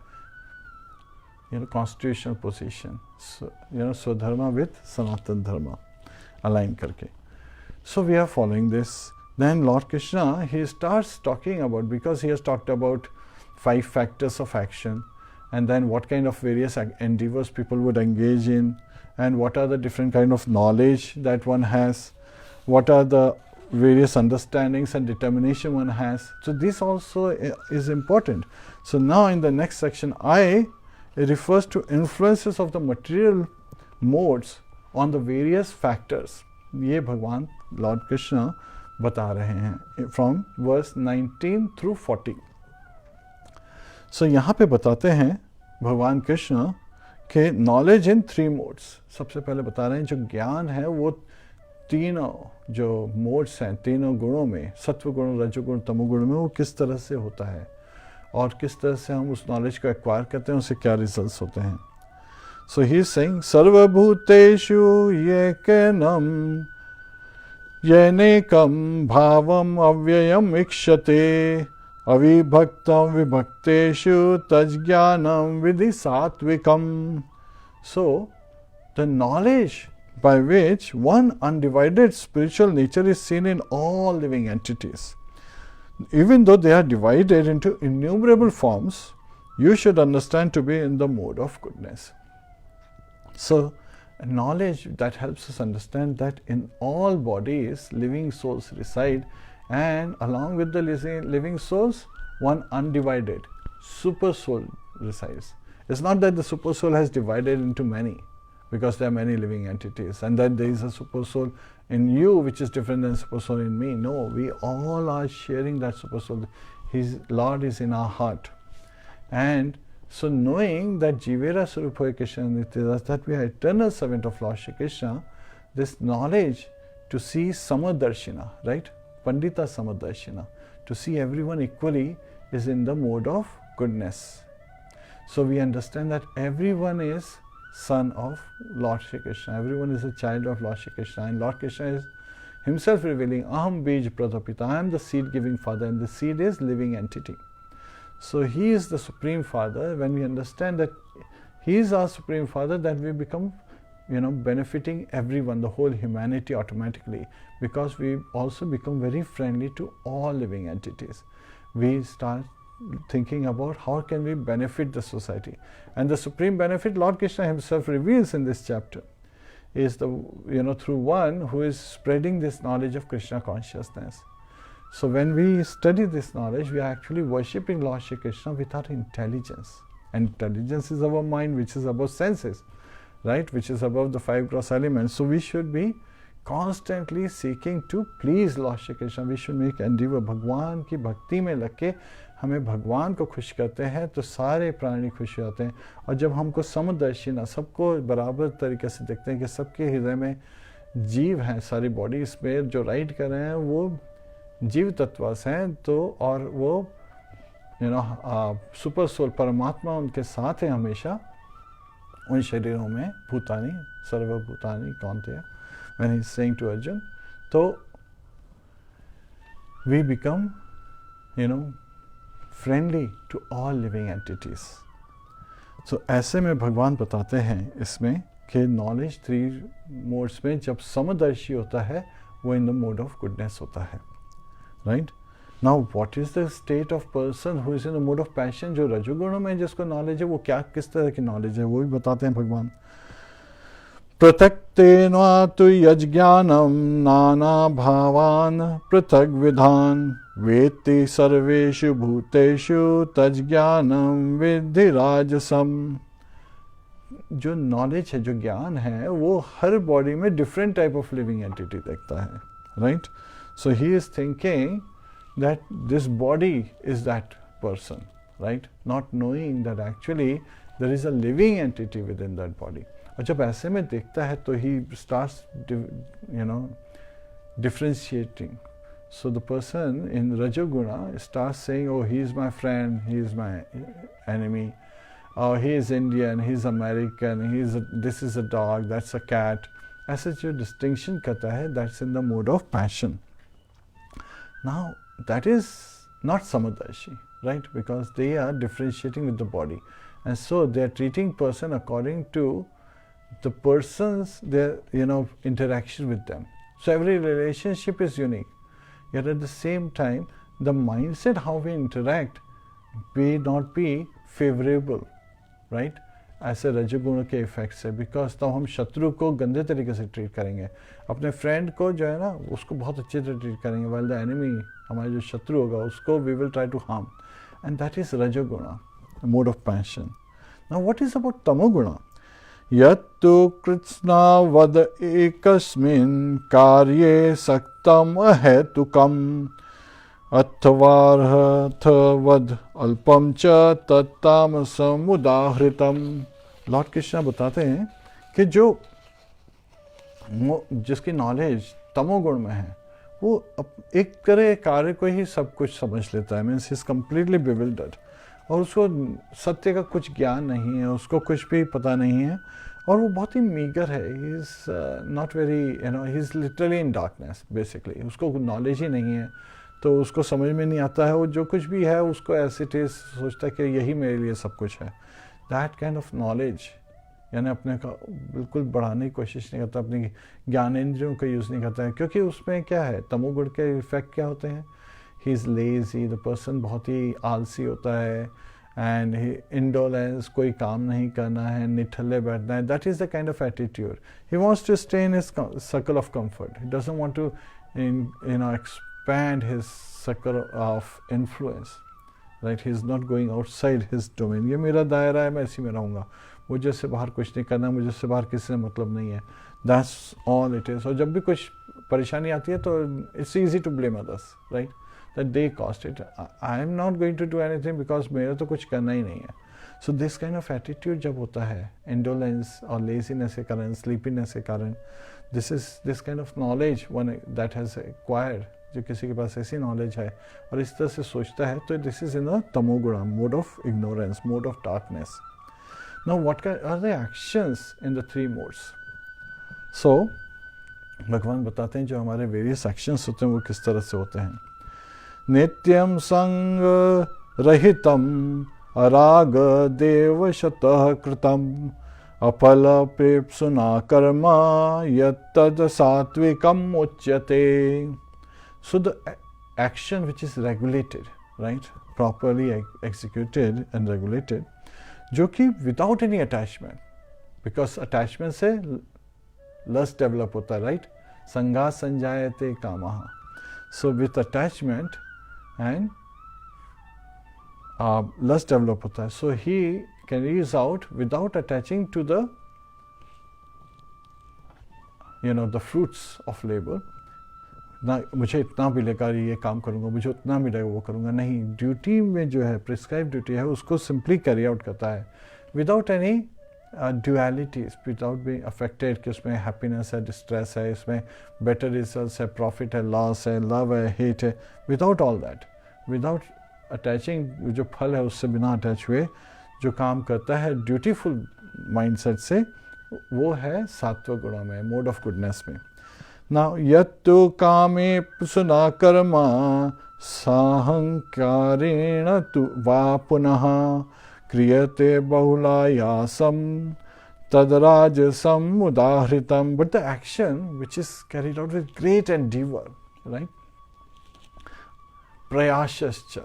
constitutional position. So, Swadharma with Sanatan Dharma, align karke. So we are following this. Then Lord Krishna, he starts talking about, because he has talked about 5 factors of action, and then what kind of various endeavors people would engage in, and what are the different kind of knowledge that one has, what are the various understandings and determination one has. So this also is important. So now in the next section, it refers to influences of the material modes on the various factors. ये भगवान Lord Krishna बता रहे हैं from verse 19 through 40. So यहाँ पे बताते हैं भगवान कृष्ण के knowledge in 3 modes. सबसे पहले बता रहे हैं जो ज्ञान है वो तीनों जो मोड्स हैं, तीनों गुणों में, सत्व गुण, रजोगुण, तमोगुण में, वो किस तरह से होता है और किस तरह से हम उस नॉलेज को एक्वायर करते हैं, उससे क्या रिजल्ट्स होते हैं. सो ही इज सेइंग सर्वभूतेषु येकैनम येनैकम भावम अव्ययम इक्षते अविभक्तम विभक्तेषु तज्ज्ञानम विधि सात्विकम. So the knowledge by which one undivided spiritual nature is seen in all living entities. Even though they are divided into innumerable forms, you should understand to be in the mode of goodness. So, knowledge that helps us understand that in all bodies living souls reside, and along with the living souls, one undivided super soul resides. It's not that the super soul has divided into many, because there are many living entities, and that there is a super soul in you which is different than super soul in me. No, we all are sharing that super soul. His Lord is in our heart. And so knowing that Jivera Swarupa Krishna Nitya, that we are eternal servant of Lord Shri Krishna, this knowledge to see Samadarshina, right? Pandita Samadarshina, to see everyone equally, is in the mode of goodness. So we understand that everyone is son of Lord Shri Krishna, everyone is a child of Lord Shri Krishna, and Lord Krishna is himself revealing, Aham Bij Pradapita, I am the seed giving father, and the seed is living entity. So he is the Supreme Father. When we understand that he is our Supreme Father, that we become, benefiting everyone, the whole humanity automatically, because we also become very friendly to all living entities. We start thinking about how can we benefit the society. And the supreme benefit Lord Krishna himself reveals in this chapter is through one who is spreading this knowledge of Krishna consciousness. So when we study this knowledge, we are actually worshipping Lord Shri Krishna with our intelligence. Intelligence is our mind, which is above senses, right? Which is above the 5 gross elements. So we should be constantly seeking to please Lord Shri Krishna. We should make endeavor. भगवान की भक्ति में लग के हमें भगवान को खुश करते हैं तो सारे प्राणी खुश होते हैं. और जब हमको समदर्शी ना सबको बराबर तरीके से देखते हैं कि सबके हृदय में जीव हैं, सारी बॉडीज में जो राइड कर रहे हैं वो जीव तत्वस हैं, तो और वो सुपर सोल परमात्मा उनके साथ है हमेशा उन शरीरों में, भूतानी सर्वभूतानी कौनते हैं, when he is saying to Arjun, तो we become friendly to all living entities. So ऐसे में भगवान बताते हैं इसमें कि knowledge 3 modes में जब समदर्शी होता है वो in the mode of goodness होता है. Right? Now, what is the state of person who is in the mode of passion? जो रजोगुण में जिसको knowledge है वो क्या किस तरह की knowledge है वो भी बताते हैं भगवान. पृथक्तेन तु यज्ञानं नाना भावान पृथक विधान वेत्ति सर्वेषु भूतेषु तज्ज्ञानं विद्धि राजसम. जो knowledge है, जो ज्ञान है, वो हर बॉडी में different type of living entity देखता है. Right? So he is thinking that this body is that person, right? Not knowing that actually there is a living entity within that body. और जब ऐसे में देखता है तो he starts, differentiating. So the person in Rajoguna starts saying, oh, he is my friend, he is my enemy, oh, he is Indian, he is American, this is a dog, that's a cat. ऐसे जो distinction करता है, that's in the mode of passion. Now, that is not Samadarshi, right? Because they are differentiating with the body. And so they are treating person according to the person's, their, interaction with them. So every relationship is unique. Yet at the same time, the mindset how we interact may not be favorable, right? ऐसे रजोगुण के effect से, because तब हम शत्रु को गंदे तरीके से ट्रीट करेंगे, अपने फ्रेंड को जो है ना उसको बहुत अच्छे से ट्रीट करेंगे, वाइल द एनिमी हमारा जो शत्रु होगा उसको we will try to harm, and that is rajoguna, mode of passion. Now what is about tamoguna? यत्तु कृत्स्नावद एकस्मिन् कार्ये सक्तम अहेतुकम अथवार्थवद अल्पम च तत्तामसम उदाहृतम. लॉर्ड कृष्ण बताते हैं कि जिसकी नॉलेज तमोगुण में है वो एक तरह कार्य को ही सब कुछ समझ लेता है, मीन्स इज कम्प्लीटली बिविल्डर्ड, और उसको सत्य का कुछ ज्ञान नहीं है, उसको कुछ भी पता नहीं है, और वो बहुत ही मीगर है. He is not very he is literally in darkness basically, उसको नॉलेज ही नहीं है, तो उसको समझ में नहीं आता है, वो जो कुछ भी है उसको ऐसे टेस्ट सोचता है कि यही मेरे लिए सब कुछ है. दैट काइंड ऑफ नॉलेज, यानी अपने का बिल्कुल बढ़ाने की कोशिश नहीं करता, अपनी ज्ञानेंद्रियों का यूज़ नहीं करता है, क्योंकि उसमें क्या है, तमोगुण के इफेक्ट क्या होते हैं? He is lazy, the person बहुत ही आलसी होता है, and indolence, कोई काम नहीं करना है, निठल्ले बैठना है. That is the kind of attitude. He wants to stay in his circle of comfort. He doesn't want to expand his circle of influence. Right? He is not going outside his domain. ये मेरा दायरा है, मैं इसी में रहूँगा. मुझे से बाहर कुछ नहीं करना, मुझे से बाहर किसी से मतलब नहीं है. That's all it is. और जब भी कुछ परेशानी आती है तो it's easy to blame others, right? That they caused it. I am not going to do anything because मेरा तो कुछ करना ही नहीं है. So this kind of attitude जब होता है, indolence और laziness के कारण, sleepiness के कारण, this kind of knowledge one that has acquired, जो किसी के पास ऐसी knowledge है और इस तरह से सोचता है, तो this is in a tamoguna, mode of ignorance, mode of darkness. Now what are the actions in the three modes? So भगवान बताते हैं जो हमारे वेरियस एक्शंस होते हैं वो किस तरह से होते हैं. नित्यम संग रहितम अराग देव शतः कृतम अफल प्रेप्सुना कर्मा यत्तद सात्विकम उच्यते. So the action which is regulated, right, properly executed and regulated, जो कि without any attachment, because attachment से lust develop होता है, right? संगा संजायते कामः. So with attachment and lust develop होता है. So he carries out without attaching to the the fruits of labor. ना मुझे इतना मिलेगा ये काम करूँगा, मुझे उतना मिलेगा वो करूँगा, नहीं. ड्यूटी में जो है प्रिस्क्राइब ड्यूटी है उसको सिंपली कैरी आउट करता है without any dualities, without being affected कि उसमें हैप्पीनेस है, डिस्ट्रेस है, इसमें बेटर रिजल्ट्स है, प्रॉफिट है, लॉस है, लव है, हेट है. Without all that, without attaching, जो फल है उससे बिना अटैच हुए जो काम करता है ड्यूटीफुल माइंडसेट से, वो है सात्विक गुणों में, मोड ऑफ गुडनेस में. Now, yattu kame pusuna karma sahankarena tu va punaha kriyate bahulayasam tadrajasam udahritam. But the action which is carried out with great endeavor, right? प्रयासश्च,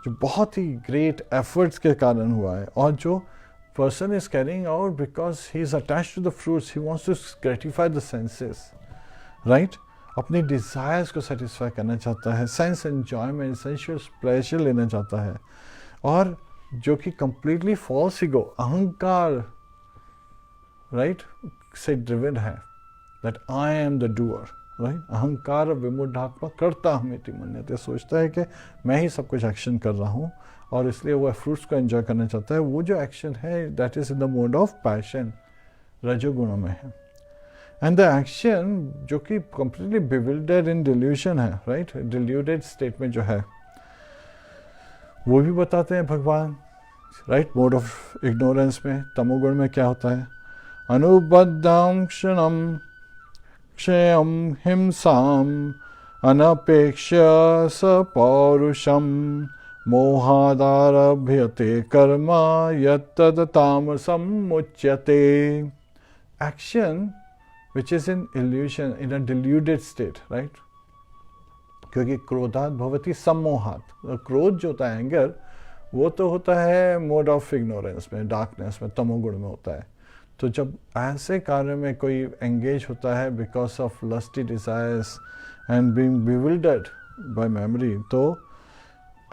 जो बहुत ही great efforts के कारण हुआ है, और जो person is carrying out because he is attached to the fruits, he wants to gratify the senses. Right, अपनी desires को सेटिस्फाई करना चाहता है, सेंस एन्जॉयमेंट, सेंशुअल प्लेजर लेना चाहता है, और जो कि कंप्लीटली फॉल्स ईगो, अहंकार, राइट, से ड्रिवन है, that I am the doer, right. अहंकार विमूढ़ात्मा कर्ता हमेति मन्यते, सोचता है कि मैं ही सब कुछ एक्शन कर रहा हूँ और इसलिए वो फ्रूट्स को एंजॉय करना चाहता है. वो जो एक्शन है that is in the mode of passion, रजोगुण में है. And the action जो कि completely bewildered in delusion है, right? Deluded state में जो है, वो भी बताते हैं भगवान, right? Mode of ignorance में, तमोगुण में क्या होता है? अनुबद्धं क्षणं क्षयं हिंसां अनपेक्ष्य सपौरुषं मोहादारभ्यते कर्म यत्तद तामसं मुच्यते. Action which is in illusion, in a deluded state, right? क्योंकि क्रोधात भवति सम्मोहात, क्रोध जो होता है, एंगर, वो तो होता है मोड ऑफ इग्नोरेंस में, डार्कनेस में, तमोगुण में होता है. तो जब ऐसे कार्य में कोई एंगेज होता है because of lusty desires and being bewildered bye memory, तो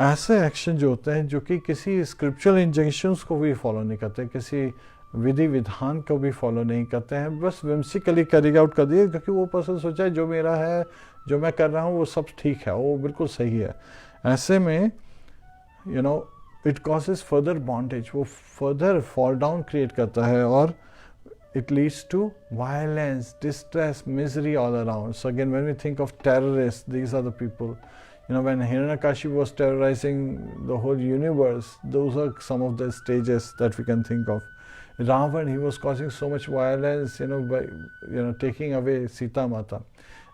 ऐसे एक्शन जो होते हैं जो कि किसी स्क्रिप्चुरल इंजंक्शंस को भी फॉलो नहीं करते, किसी विधि विधान को भी फॉलो नहीं करते हैं, बस विम्सिकली कैरी आउट कर दिए, क्योंकि वो पर्सन सोचा है जो मेरा है, जो मैं कर रहा हूँ वो सब ठीक है, वो बिल्कुल सही है. ऐसे में इट कॉजेज फर्दर बॉन्डेज, वो फर्दर फॉल डाउन क्रिएट करता है और it leads to violence, distress, misery all around. So again, when we think of terrorists, these are the people. When Hiranyakashipu was terrorizing the whole universe, those are some of the stages that we can think of. Ravan, he was causing so much violence, by taking away Sita Mata.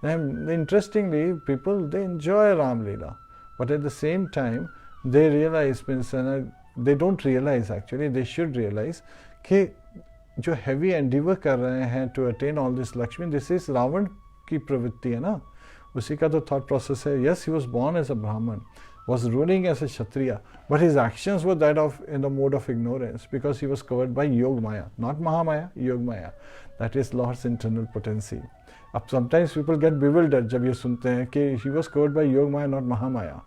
And interestingly, people, they enjoy Ram Leela, but at the same time, they realize, they don't realize actually, they should realize कि जो heavy endeavor कर रहे हैं to attain all this Lakshmi, this is Ravan की प्रवृत्ति है ना, उसी का तो thought process है. Yes, he was born as a Brahman, was ruling as a Kshatriya, but his actions were that of in the mode of ignorance because he was covered by Yog Maya, not Mahamaya, Yog Maya. That is Lord's internal potency. Up sometimes people get bewildered जब ये सुनते हैं कि he was covered by Yog Maya, not Mahamaya,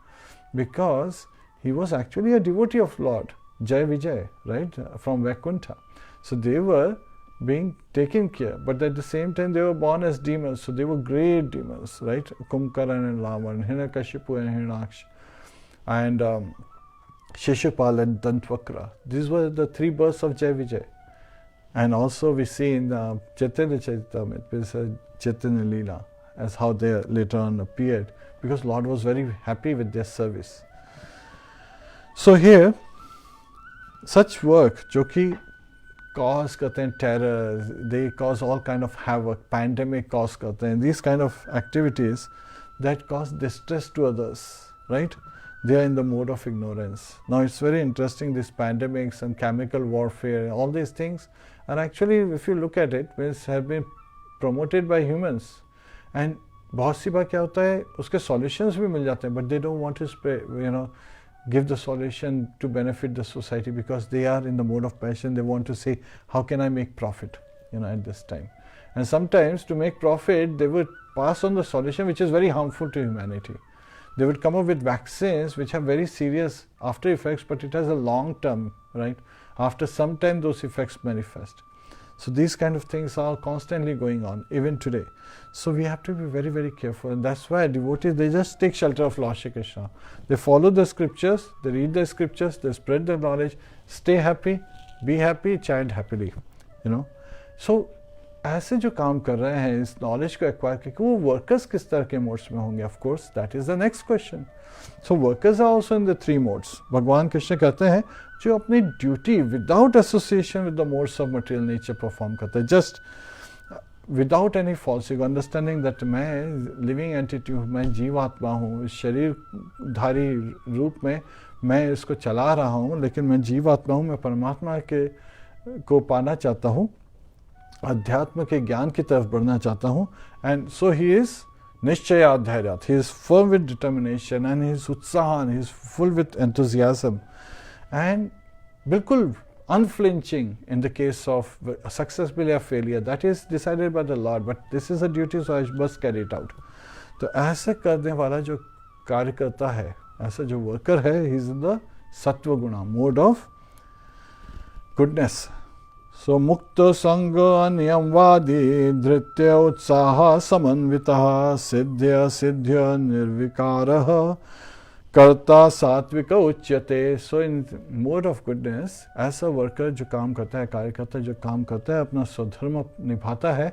because he was actually a devotee of Lord Jai Vijay, right, from Vaikuntha. So they were being taken care, but at the same time they were born as demons, so they were great demons, right? Kumbhakaran and Ravan, Hiranyakashipu and Hiranyaksh, and Shishupal and Dantwakra. These were the three births of Jai Vijay. And also we see in Chaitanya Charitamrita, Chaitanya Leela, as how they later on appeared, because Lord was very happy with their service. So here, such work, जो कि cause करते हैं terror, they cause all kind of havoc, pandemic cause करते हैं, these kind of activities that cause distress to others, right? They are in the mode of ignorance. Now it's very interesting, these pandemics and chemical warfare, all these things are actually, if you look at it, have been promoted by humans. And बहुत सी बार क्या होता है, उसके solutions भी मिल जाते हैं, but they don't want to spray, give the solution to benefit the society because they are in the mode of passion. They want to say, how can I make profit, at this time? And sometimes to make profit, they would pass on the solution which is very harmful to humanity. They would come up with vaccines which have very serious after effects, but it has a long term, right? After some time, those effects manifest. So these kind of things are constantly going on, even today. So we have to be very, very careful. And that's why devotees, they just take shelter of Lord Shri Krishna. They follow the scriptures, they read the scriptures, they spread the knowledge, stay happy, be happy, chant happily. So ऐसे जो काम कर रहे हैं इस knowledge को acquire करके, वो वर्कर्स किस तरह के मोड्स में होंगे? Of course that is the next question. So workers are also in the three modes. भगवान कृष्ण कहते हैं जो अपनी duty without association with the modes of material nature perform करते हैं, just without any false ego, understanding that मैं living entity हूँ, मैं जीवात्मा हूँ, शरीरधारी रूप में मैं इसको चला रहा हूँ, लेकिन मैं जीवात्मा हूँ, मैं परमात्मा को पाना चाहता हूँ, अध्यात्म के ज्ञान की तरफ बढ़ना चाहता हूँ. एंड सो ही इज निश्चयाधैर्यात, he is firm with determination and he is उत्साहन, he is full with enthusiasm and बिल्कुल unflinching in the case of successful or failure. That is decided by the Lord, but this is a duty, so I must carry it out. तो ऐसे करने वाला जो कार्य करता है, ऐसा जो वर्कर है, he is in the सत्व गुणा, mode of goodness. So mukta sanga niyamvadi dhritya utsaha samanvitaha siddhya siddhya nirvikaraha karta satvika uchyate. So in mode of goodness, ऐसा वर्कर जो काम करता है, कार्यकर्ता जो काम करता है, अपना स्वधर्म निभाता है,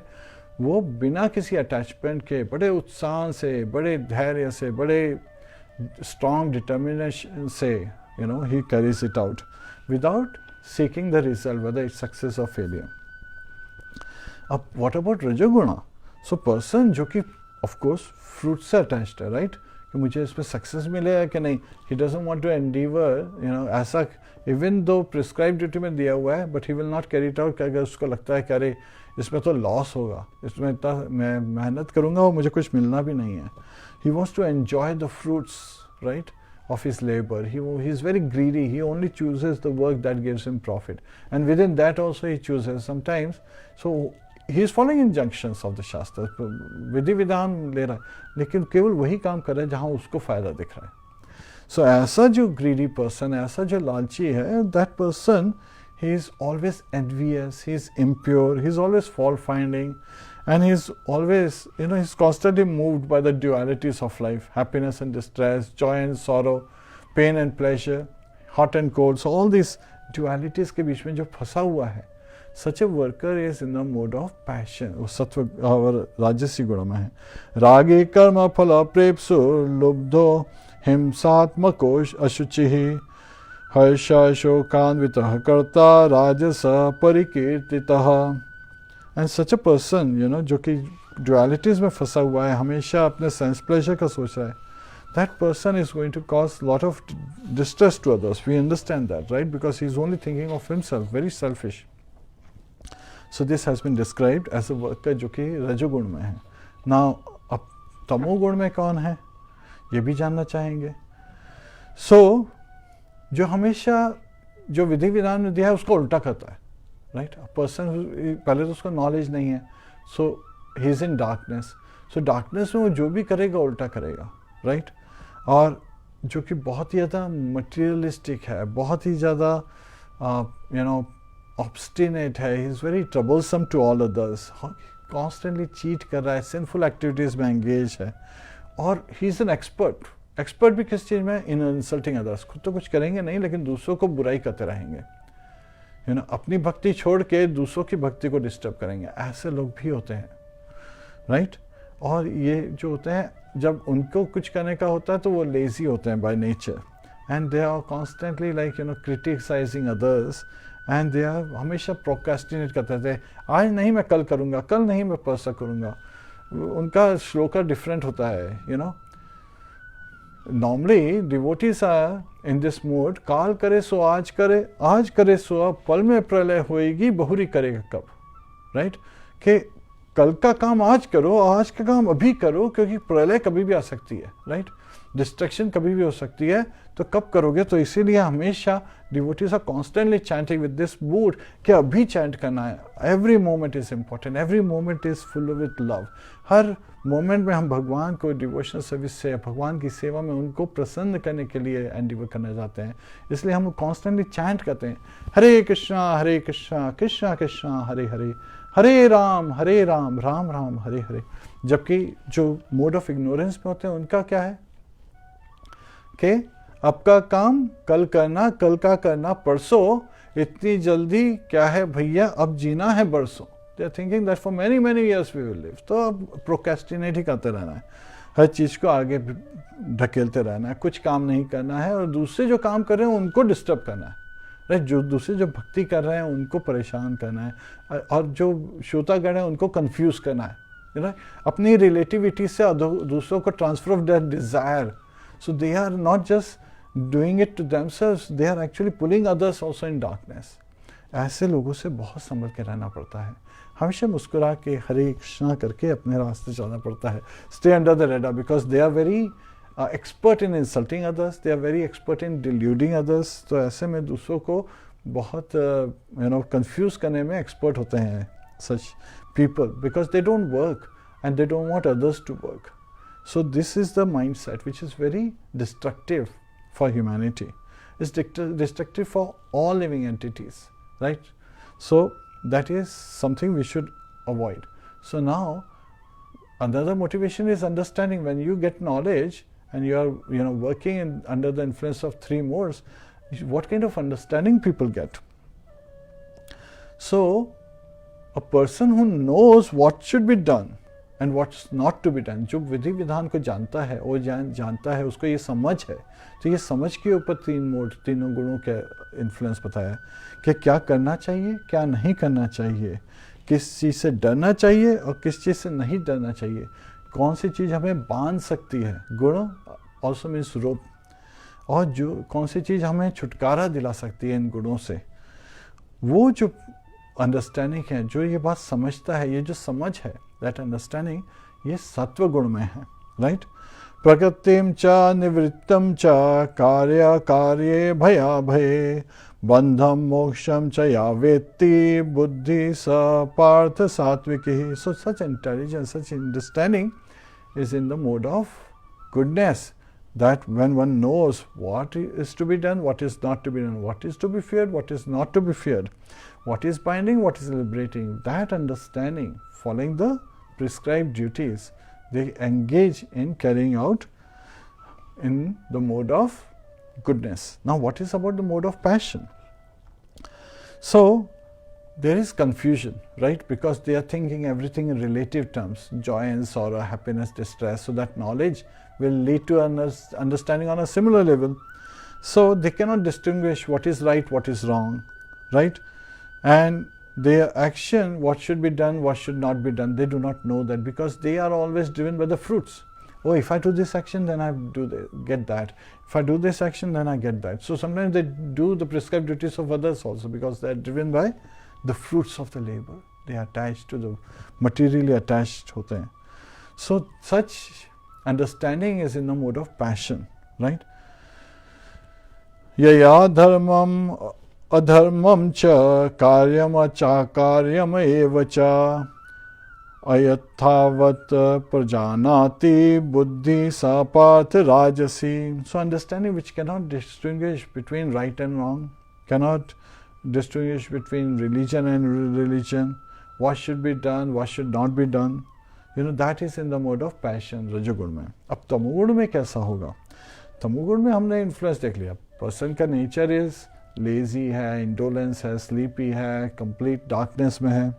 वो बिना किसी अटैचमेंट के, बड़े उत्साह से, बड़े धैर्य से, बड़े स्ट्रॉन्ग डिटर्मिनेशन से, he carries it out without seeking the result, whether it's success or failure. What about Rajoguna? So person जो कि of course fruit से attached है, right? कि मुझे इसमें सक्सेस मिलेगा कि नहीं, he doesn't want to endeavor, ऐसा even though prescribed duty में दिया हुआ है, but he will not carry it out, अगर उसको लगता है कि अरे इसमें तो लॉस होगा, इसमें इतना मैं मेहनत करूँगा और मुझे कुछ मिलना भी नहीं है. He wants to enjoy the fruits, right, of his labor. He is very greedy. He only chooses the work that gives him profit, and within that also he chooses sometimes. So he is following injunctions of the Shastra, विधि विधान ले रहा है, लेकिन केवल वही काम कर रहा है जहाँ उसको फायदा दिख रहा है. So ऐसा जो greedy person, ऐसा जो लालची है, that person, he is always envious, he is impure, he is always fault finding, and he is always, he's constantly moved by the dualities of life, happiness and distress, joy and sorrow, pain and pleasure, hot and cold. So all these dualities के बीच में जो फंसा हुआ है, such a worker is in the mode of passion. वो सत्व और राजसी गुण में है. रागे कर्म फल प्रेप्सु लुब्धो हिंसात्मको अशुचिः हर्ष शोकान्वितः कर्ता राजस परिकीर्तितः. And such a person, जो कि dualities में फंसा हुआ है, हमेशा अपने sense pleasure का सोच रहा है, that person is going to cause lot of distress to others. We understand that, right? Because he is only thinking of himself, very selfish. So this has been described as a worker जो कि रजोगुण में है. Now, अब तमोगुण में कौन है, ये भी जानना चाहेंगे. So, जो हमेशा जो विधि विधान में दिया है उसको उल्टा करता है, राइट. अ पर्सन पहले तो उसको नॉलेज नहीं है, so he is in darkness. So darkness में वो जो भी करेगा उल्टा करेगा, राइट. और जो कि बहुत ही ज़्यादा मटीरियलिस्टिक है, बहुत ही ज़्यादा ऑब्स्टिनेट है, he is very troublesome to all others, constantly cheat कर रहा है, सिंफुल एक्टिविटीज़ में एंगेज है. और ही इज़ एन एक्सपर्ट भी किस चीज़ में, इन इंसल्टिंग अदर्स. खुद तो कुछ करेंगे नहीं लेकिन दूसरों को बुराई करते रहेंगे, अपनी भक्ति छोड़ के दूसरों की भक्ति को डिस्टर्ब करेंगे. ऐसे लोग भी होते हैं, राइट. और ये जो होते हैं, जब उनको कुछ करने का होता है तो वो लेजी होते हैं by nature, and they are constantly like criticizing others, and they are हमेशा प्रोक्रेस्टिनेट करते थे. आज नहीं मैं कल करूँगा, कल नहीं मैं परसों करूँगा. उनका श्लोका डिफरेंट होता है. Normally devotees are in this mode, काल करे सो आज करे सो अब, पल में प्रलय होएगी बहुरी करेगा कब, राइट. कि कल का काम आज करो, आज का काम अभी करो, क्योंकि प्रलय कभी भी आ सकती है, राइट. डिस्ट्रक्शन कभी भी हो सकती है, तो कब करोगे. तो इसीलिए हमेशा devotees are constantly chanting with this mood कि अभी चैंट करना है. Every moment is important, every moment is full with love. हर मोमेंट में हम भगवान को डिवोशनल सर्विस से, भगवान की सेवा में उनको प्रसन्न करने के लिए एंडिवर करना चाहते हैं. इसलिए हम कॉन्स्टेंटली चैंट करते हैं, हरे कृष्णा कृष्णा कृष्णा हरे हरे, हरे राम राम राम हरे हरे. जबकि जो मोड ऑफ इग्नोरेंस में होते हैं उनका क्या है कि अब का काम कल करना, कल का करना परसों, इतनी जल्दी क्या है भैया, अब जीना है बरसों. They are thinking that for many many years we will live. तो अब प्रोक्रेस्टिनेट ही करते रहना है, हर चीज़ को आगे ढकेलते रहना है, कुछ काम नहीं करना है, और दूसरे जो काम कर रहे हैं उनको डिस्टर्ब करना है, राइट. जो दूसरे जो भक्ति कर रहे हैं उनको परेशान करना है, और जो श्रोतागण है उनको कंफ्यूज करना है, राइट. अपनी रिलेटिविटी से दूसरों को transfer of their Dzire. So they are not just doing it to themselves, they are actually pulling others also in darkness. ऐसे लोगों से बहुत संभल के रहना पड़ता है, हमेशा मुस्कुरा के हरे कृष्णा करके अपने रास्ते चलना पड़ता है. Stay under the radar because they are very expert in insulting others, they are very expert in deluding others. तो ऐसे में दूसरों को बहुत confuse करने में expert होते हैं such people, because they don't work and they don't want others to work. So this is the mindset which is very destructive for humanity. It's destructive for all living entities, right? So that is something we should avoid. So now another motivation is understanding. When you get knowledge and you are working under the influence of three modes, what kind of understanding people get. So a person who knows what should be done and what's not to be done, जो विधि विधान को जानता है, वो जानता है, उसको ये समझ है, तो ये समझ के ऊपर तीनों गुणों के इन्फ्लुएंस बताया कि क्या करना चाहिए, क्या नहीं करना चाहिए, किस चीज़ से डरना चाहिए और किस चीज़ से नहीं डरना चाहिए, कौन सी चीज़ हमें बांध सकती है, गुण ऑल्सो मीन्स रोप, और जो कौन सी चीज़ हमें छुटकारा दिला सकती है इन गुणों से. वो जो अंडरस्टैंडिंग है, जो ये बात समझता है, ये जो समझ है, दैट अंडरस्टैंडिंग, ये सत्व गुण में है, राइट. प्रकृतिम च निवृत्तम च कार्य कार्ये भया भये बंधम मोक्षम च या वेत्ति बुद्धि स पार्थ सात्विकी. So such intelligence, such understanding is in the mode of goodness, that when one knows what is to be done, what is not to be done, what is to be feared, what is not to be feared, what is binding, what is liberating, that understanding, following the prescribed duties, they engage in carrying out in the mode of goodness. Now what is about the mode of passion? So there is confusion, right? Because they are thinking everything in relative terms, joy and sorrow, happiness, distress, so that knowledge will lead to understanding on a similar level. So they cannot distinguish what is right, what is wrong, right? And their action, what should be done, what should not be done, they do not know that, because they are always driven by the fruits. Oh, if I do this action, then I get that. If I do this action, then I get that. So sometimes they do the prescribed duties of others also, because they are driven by the fruits of the labor. They are attached to the, materially attached hote hain. So such understanding is in the mode of passion, right? यया धर्मम अधर्मम च कार्यम अचाकार्यम एव च ayathavat prajanati buddhi sa parth rajasi. So understanding which cannot distinguish between right and wrong, cannot distinguish between religion and religion, what should be done, what should not be done. That is in the mode of passion, Rajagun में. अब तमोगुण में कैसा होगा? तमोगुण में हमने influence देख लिया. पर्सन का नेचर इज लेजी है, इंडोलेंस है, स्लीपी है, कंप्लीट डार्कनेस में है.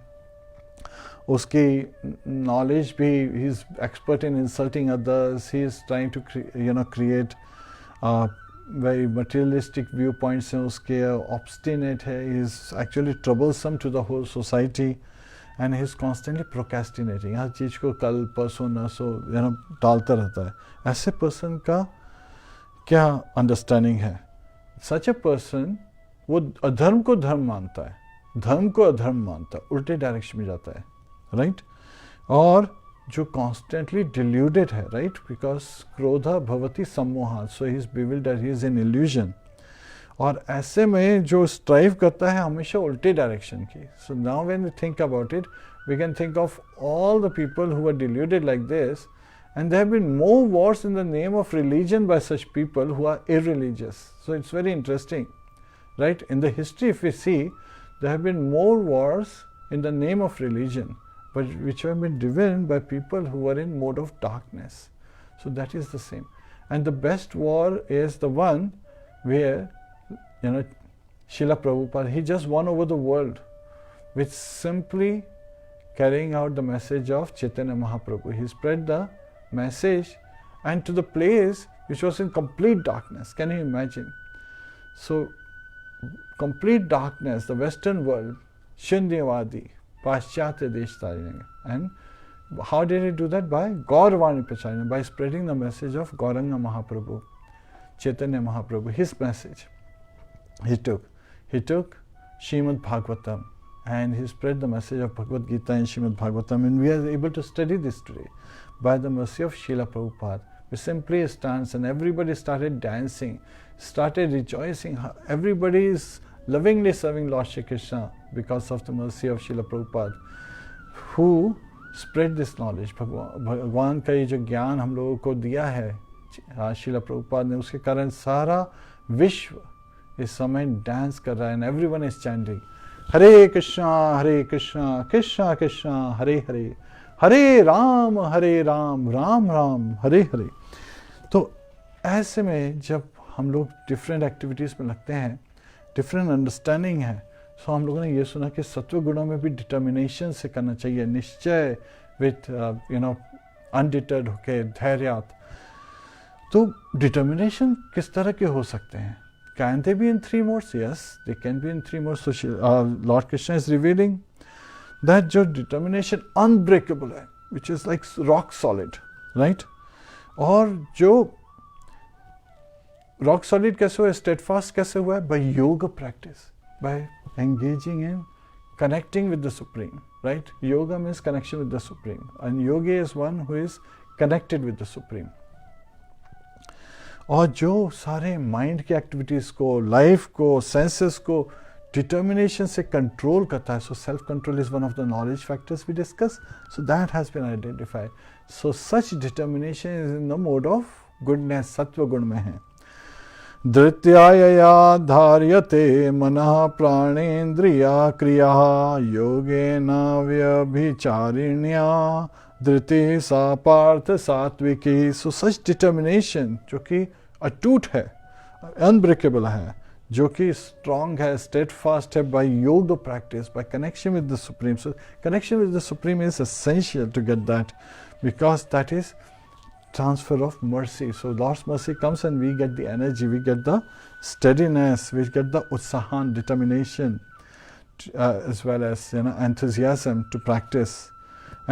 उसकी नॉलेज भी, he is expert in insulting others, he is trying to create very materialistic viewpoints हैं उसके, obstinate है, he is actually troublesome to the whole society and he is constantly procrastinating. हर चीज़ को कल परसों नसो टालता रहता है. ऐसे पर्सन का क्या अंडरस्टैंडिंग है? सच ए पर्सन वो अधर्म को धर्म मानता है, धर्म को अधर्म मानता है, उल्टे डायरेक्शन में जाता है, राइट? और जो कॉन्स्टेंटली डिल्यूडेड है, राइट? बिकॉज क्रोधा भवति सम्मोहात्, so he is bewildered, he is in illusion. और ऐसे में जो स्ट्राइव करता है हमेशा उल्टे डायरेक्शन की. So now when we think about it, we can think of all the people who are deluded like this, and there have been more wars in the name of religion by such people who are irreligious. So it's very interesting, right? In the history, if we see, there have been more wars in the name of religion, but which have been driven by people who are in mode of darkness. So that is the same. And the best war is the one where, Srila Prabhupada, he just won over the world with simply carrying out the message of Chaitanya Mahaprabhu. He spread the message and to the place which was in complete darkness. Can you imagine? So complete darkness, the Western world, Shunyavadi, Paschatya Deshtarine. And how did he do that? By Gauravani Pracharana, by spreading the message of Gauranga Mahaprabhu, Chaitanya Mahaprabhu, his message. He took Srimad Bhagavatam and he spread the message of Bhagavad Gita and Srimad Bhagavatam, and we are able to study this today by the mercy of Srila Prabhupada. We simply stands and everybody started dancing, started rejoicing. Everybody is lovingly serving Lord Shri Krishna because of the mercy of Srila Prabhupada, who spread this knowledge. भगवान का ये जो ज्ञान हम लोगों को दिया है Srila Prabhupada ने, उसके कारण सारा विश्व इस समय डांस कर रहा है. And everyone is chanting Hare Krishna, Krishna Krishna, Hare Hare, Hare Ram, Ram Ram, Hare Hare. तो ऐसे में जब हम लोग डिफरेंट एक्टिविटीज़ में लगते हैं, डिफरेंट अंडरस्टैंडिंग है, तो हम लोगों ने ये सुना कि सत्व गुणों में भी डिटर्मिनेशन से करना चाहिए, निश्चय, विथ अनडिटर्ड होके, धैर्यात. तो डिटर्मिनेशन किस तरह के हो सकते हैं? Can they be in three modes? Yes, they can be in three modes. So Lord Krishna is revealing that जो determination unbreakable है, which is like rock solid, right? और जो rock solid कैसे हुआ है, steadfast कैसे हुआ है? By yoga practice, by engaging in connecting with the Supreme, right? Yoga means connection with the Supreme, and yogi is one who is connected with the Supreme. और जो सारे माइंड की एक्टिविटीज़ को, लाइफ को, senses को determination से control करता है. So self control is one of the knowledge factors we discuss. So that has been identified. So such determination is in the mode of goodness, सत्व गुण में है. धृत्यायया धार्यते मनः प्राणेन्द्रिया क्रिया योगेन व्यभिचारिण्या धृति सा पार्थ सात्विकी. सो सच डिटर्मिनेशन जो कि अटूट है, अनब्रेकेबल है, जो कि स्ट्रॉन्ग है, स्टेडफास्ट है, by yoga practice, by connection with the supreme. So connection with the supreme is essential to get that, because that is transfer of mercy. So Lord's mercy comes and we get the energy, we get the steadiness, we get the utsahan, determination, as well as enthusiasm to practice,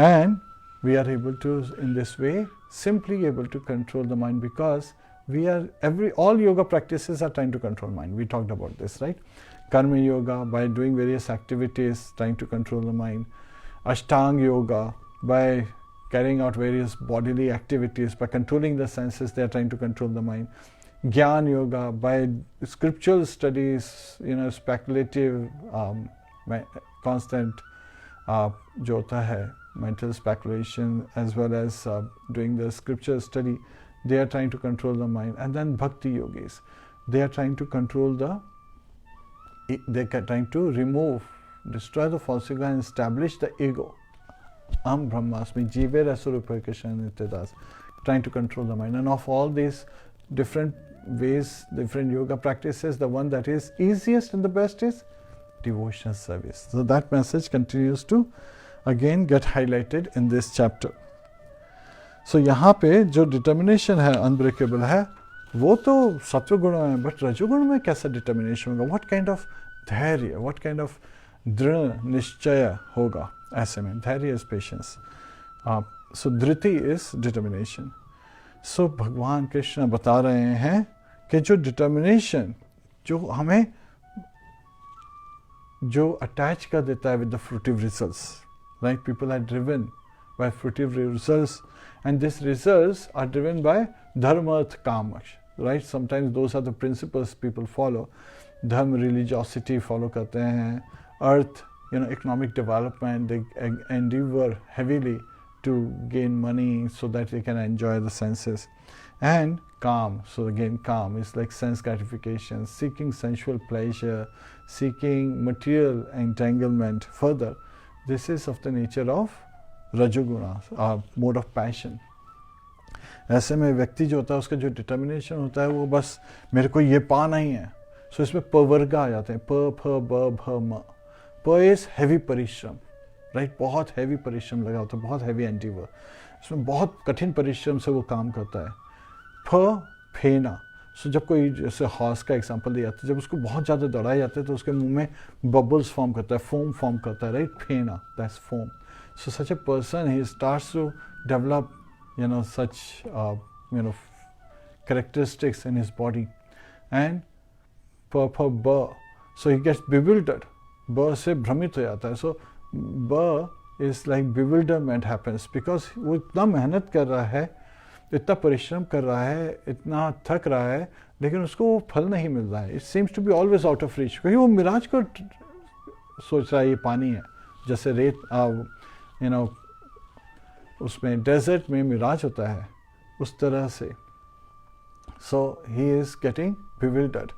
and we are able to in this way simply able to control the mind, because we are all yoga practices are trying to control mind. We talked about this, right? Karma yoga, by doing various activities trying to control the mind. Ashtanga yoga, by carrying out various bodily activities, by controlling the senses, they are trying to control the mind. Gyan Yoga, by scriptural studies, speculative, constant जो होता है mental speculation, as well as doing the scripture study, they are trying to control the mind. And then bhakti yogis, they are trying to control they are trying to destroy the false ego and establish the ego. Am Brahmasmi, Jive Rasurupa Krishna Nityadas, trying to control the mind. And of all these different ways, different yoga practices, the one that is easiest and the best is devotional service. So that message continues to again get highlighted in this chapter. So यहाँ पे जो determination है unbreakable है, वो तो सत्व गुण में, but रजोगुण में कैसा determination होगा? What kind of धैर्य, what kind of दृढ़ निश्चय होगा ऐसे में? धैर्य is patience. So Dhriti is determination. So भगवान कृष्ण बता रहे हैं कि जो determination जो हमें जो attach कर देता है with the fruitive results, right? People are driven by fruitive results, and these results are driven by dharma, arth, kama, right? Sometimes those are the principles people follow. Dharma, religiosity follow करते हैं. Arth, economic development, they endeavor heavily to gain money so that they can enjoy the senses. And calm, so again calm is like sense gratification, seeking sensual pleasure, seeking material entanglement further. This is of the nature of rajoguna, mode of passion. ऐसे में व्यक्ति जो होता है उसका जो determination होता है वो बस मेरे को ये पाना ही है. सो इसमें प वर्ग आ जाते हैं, प फ ब भ म. प इज हैवी परिश्रम, राइट? बहुत हैवी परिश्रम लगा होता है, बहुत हैवी एंटीवर, इसमें बहुत कठिन परिश्रम से वो काम करता है. फ फेना, सो जब कोई जैसे हॉर्स का एग्जांपल दिया जाता है, जब उसको बहुत ज़्यादा दौड़ाया जाता है तो उसके मुंह में बबल्स फॉर्म करता है, फोम फॉर्म करता है, राइट? फेना, that's foam. So such a person he starts to develop such characteristics in his body. And ba, so he gets bewildered. Ba se भ्रमित हो जाता है. So ba is like bewilderment happens because वो इतना मेहनत कर रहा है, इतना परिश्रम कर रहा है, इतना थक रहा है, लेकिन उसको वो फल नहीं मिल रहा है. It seems to be always out of reach, क्योंकि वो मिराज को सोच रहा है ये पानी है, जैसे रेत उसमें डेजर्ट में मिराज होता है उस तरह से. So he is getting bewildered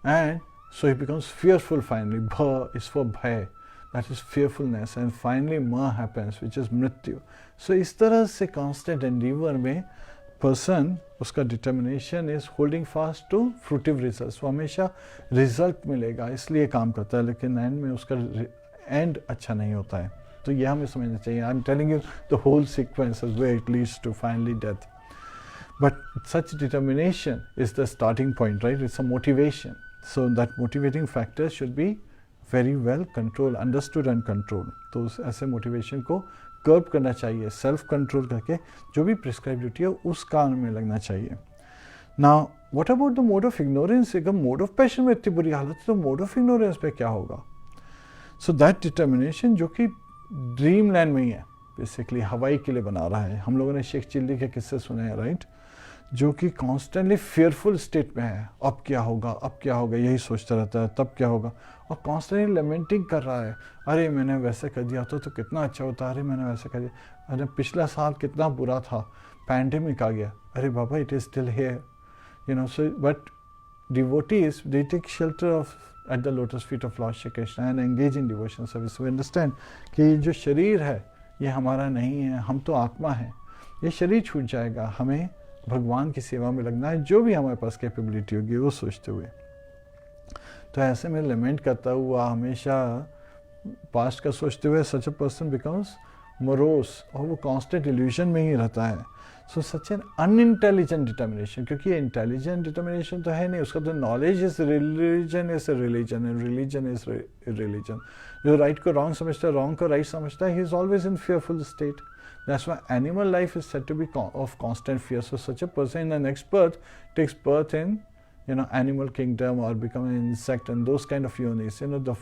and so he becomes fearful finally. Bha is for bhay, that is fearfulness, and finally ma happens, which is mrityu. So इस तरह से constant endeavor में person उसका determination is holding fast to fruitive results. वो हमेशा result मिलेगा इसलिए काम करता है, लेकिन end में उसका end अच्छा नहीं होता है. तो यह हमें समझना चाहिए. I am telling you the whole sequence where it leads to finally death. But such determination is the starting point, right? It's a motivation. So that motivating factor should be very well control, understood and control. तो ऐसे motivation को कर्ब करना चाहिए, self control करके जो भी prescribe duty है उस काम में लगना चाहिए. Now what about the mode of ignorance? अगर मोड ऑफ पैशन में इतनी बुरी हालत है तो मोड ऑफ इग्नोरेंस पे क्या होगा? सो दैट डिटर्मिनेशन जो कि ड्रीम लैंड में ही है, बेसिकली हवाई के लिए बना रहा है. हम लोगों ने शेख चिल्ली के किस्से सुने हैं, राइट? जो कि कॉन्स्टेंटली फेयरफुल स्टेट में है. अब क्या होगा, अब क्या होगा, यही सोचता रहता है, तब क्या होगा, और कॉन्स्टेंटली लेमेंटिंग कर रहा है. अरे मैंने वैसे कर दिया होता तो कितना अच्छा होता, अरे मैंने वैसे कर दिया, अरे पिछला साल कितना बुरा था, पैंडेमिक आ गया, अरे बाबा it is still here, so but devotees, they take shelter at the lotus feet of Lord Shri Krishna and engage in devotion service. We understand कि जो शरीर है ये हमारा नहीं है, हम तो आत्मा है, ये शरीर छूट जाएगा, हमें भगवान की सेवा में लगना है, जो भी हमारे पास कैपेबिलिटी होगी वो सोचते हुए. तो ऐसे में लेमेंट करता हुआ हमेशा पास्ट का सोचते हुए सच ए पर्सन बिकम्स मोरोस, और वो कॉन्स्टेंट इल्यूजन में ही रहता है. सो सच एन अनइंटेलिजेंट डिटर्मिनेशन, क्योंकि इंटेलिजेंट डिटर्मिनेशन तो है नहीं, उसका तो knowledge is religion is religion and religion is religion. जो राइट को रॉन्ग समझता है, रॉन्ग को राइट समझता है, he is always in fearful state. That's why animal life is said to be of constant fear. So such a person in the next birth takes birth in animal kingdom or become an insect and those kind of yonis. The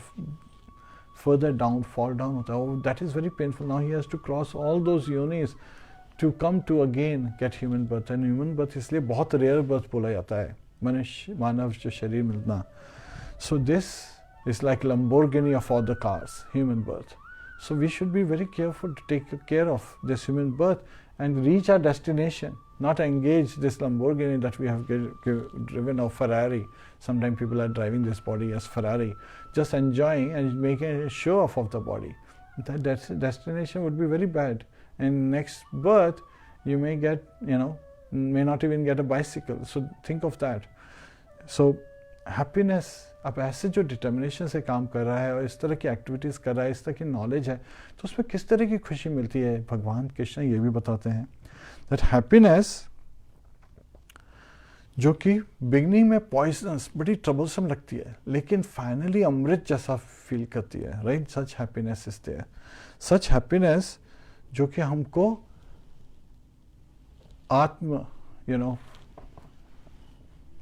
further down, fall down hota hai, that is very painful. Now he has to cross all those yonis to come to again get human birth. And human birth इसलिए बहुत rare birth बोला जाता है, मनुष्य मानव जो शरीर मिलना. So this is like Lamborghini of all the cars, human birth. So we should be very careful to take care of this human birth and reach our destination, not engage this Lamborghini that we have driven, or Ferrari. Sometimes people are driving this body as Ferrari, just enjoying and making a show off of the body. That destination would be very bad. And next birth, you may get, may not even get a bicycle. So think of that. So happiness, अब ऐसे जो determination से काम कर रहा है और इस तरह की एक्टिविटीज़ कर रहा है, इस तरह की नॉलेज है, तो उसमें किस तरह की खुशी मिलती है, भगवान कृष्ण ये भी बताते हैं. दैट हैप्पीनेस जो कि बिगनिंग में पॉइजनस, बड़ी ट्रबलसम लगती है, लेकिन फाइनली अमृत जैसा फील करती है. Right, such happiness is there. Such happiness जो कि हमको आत्म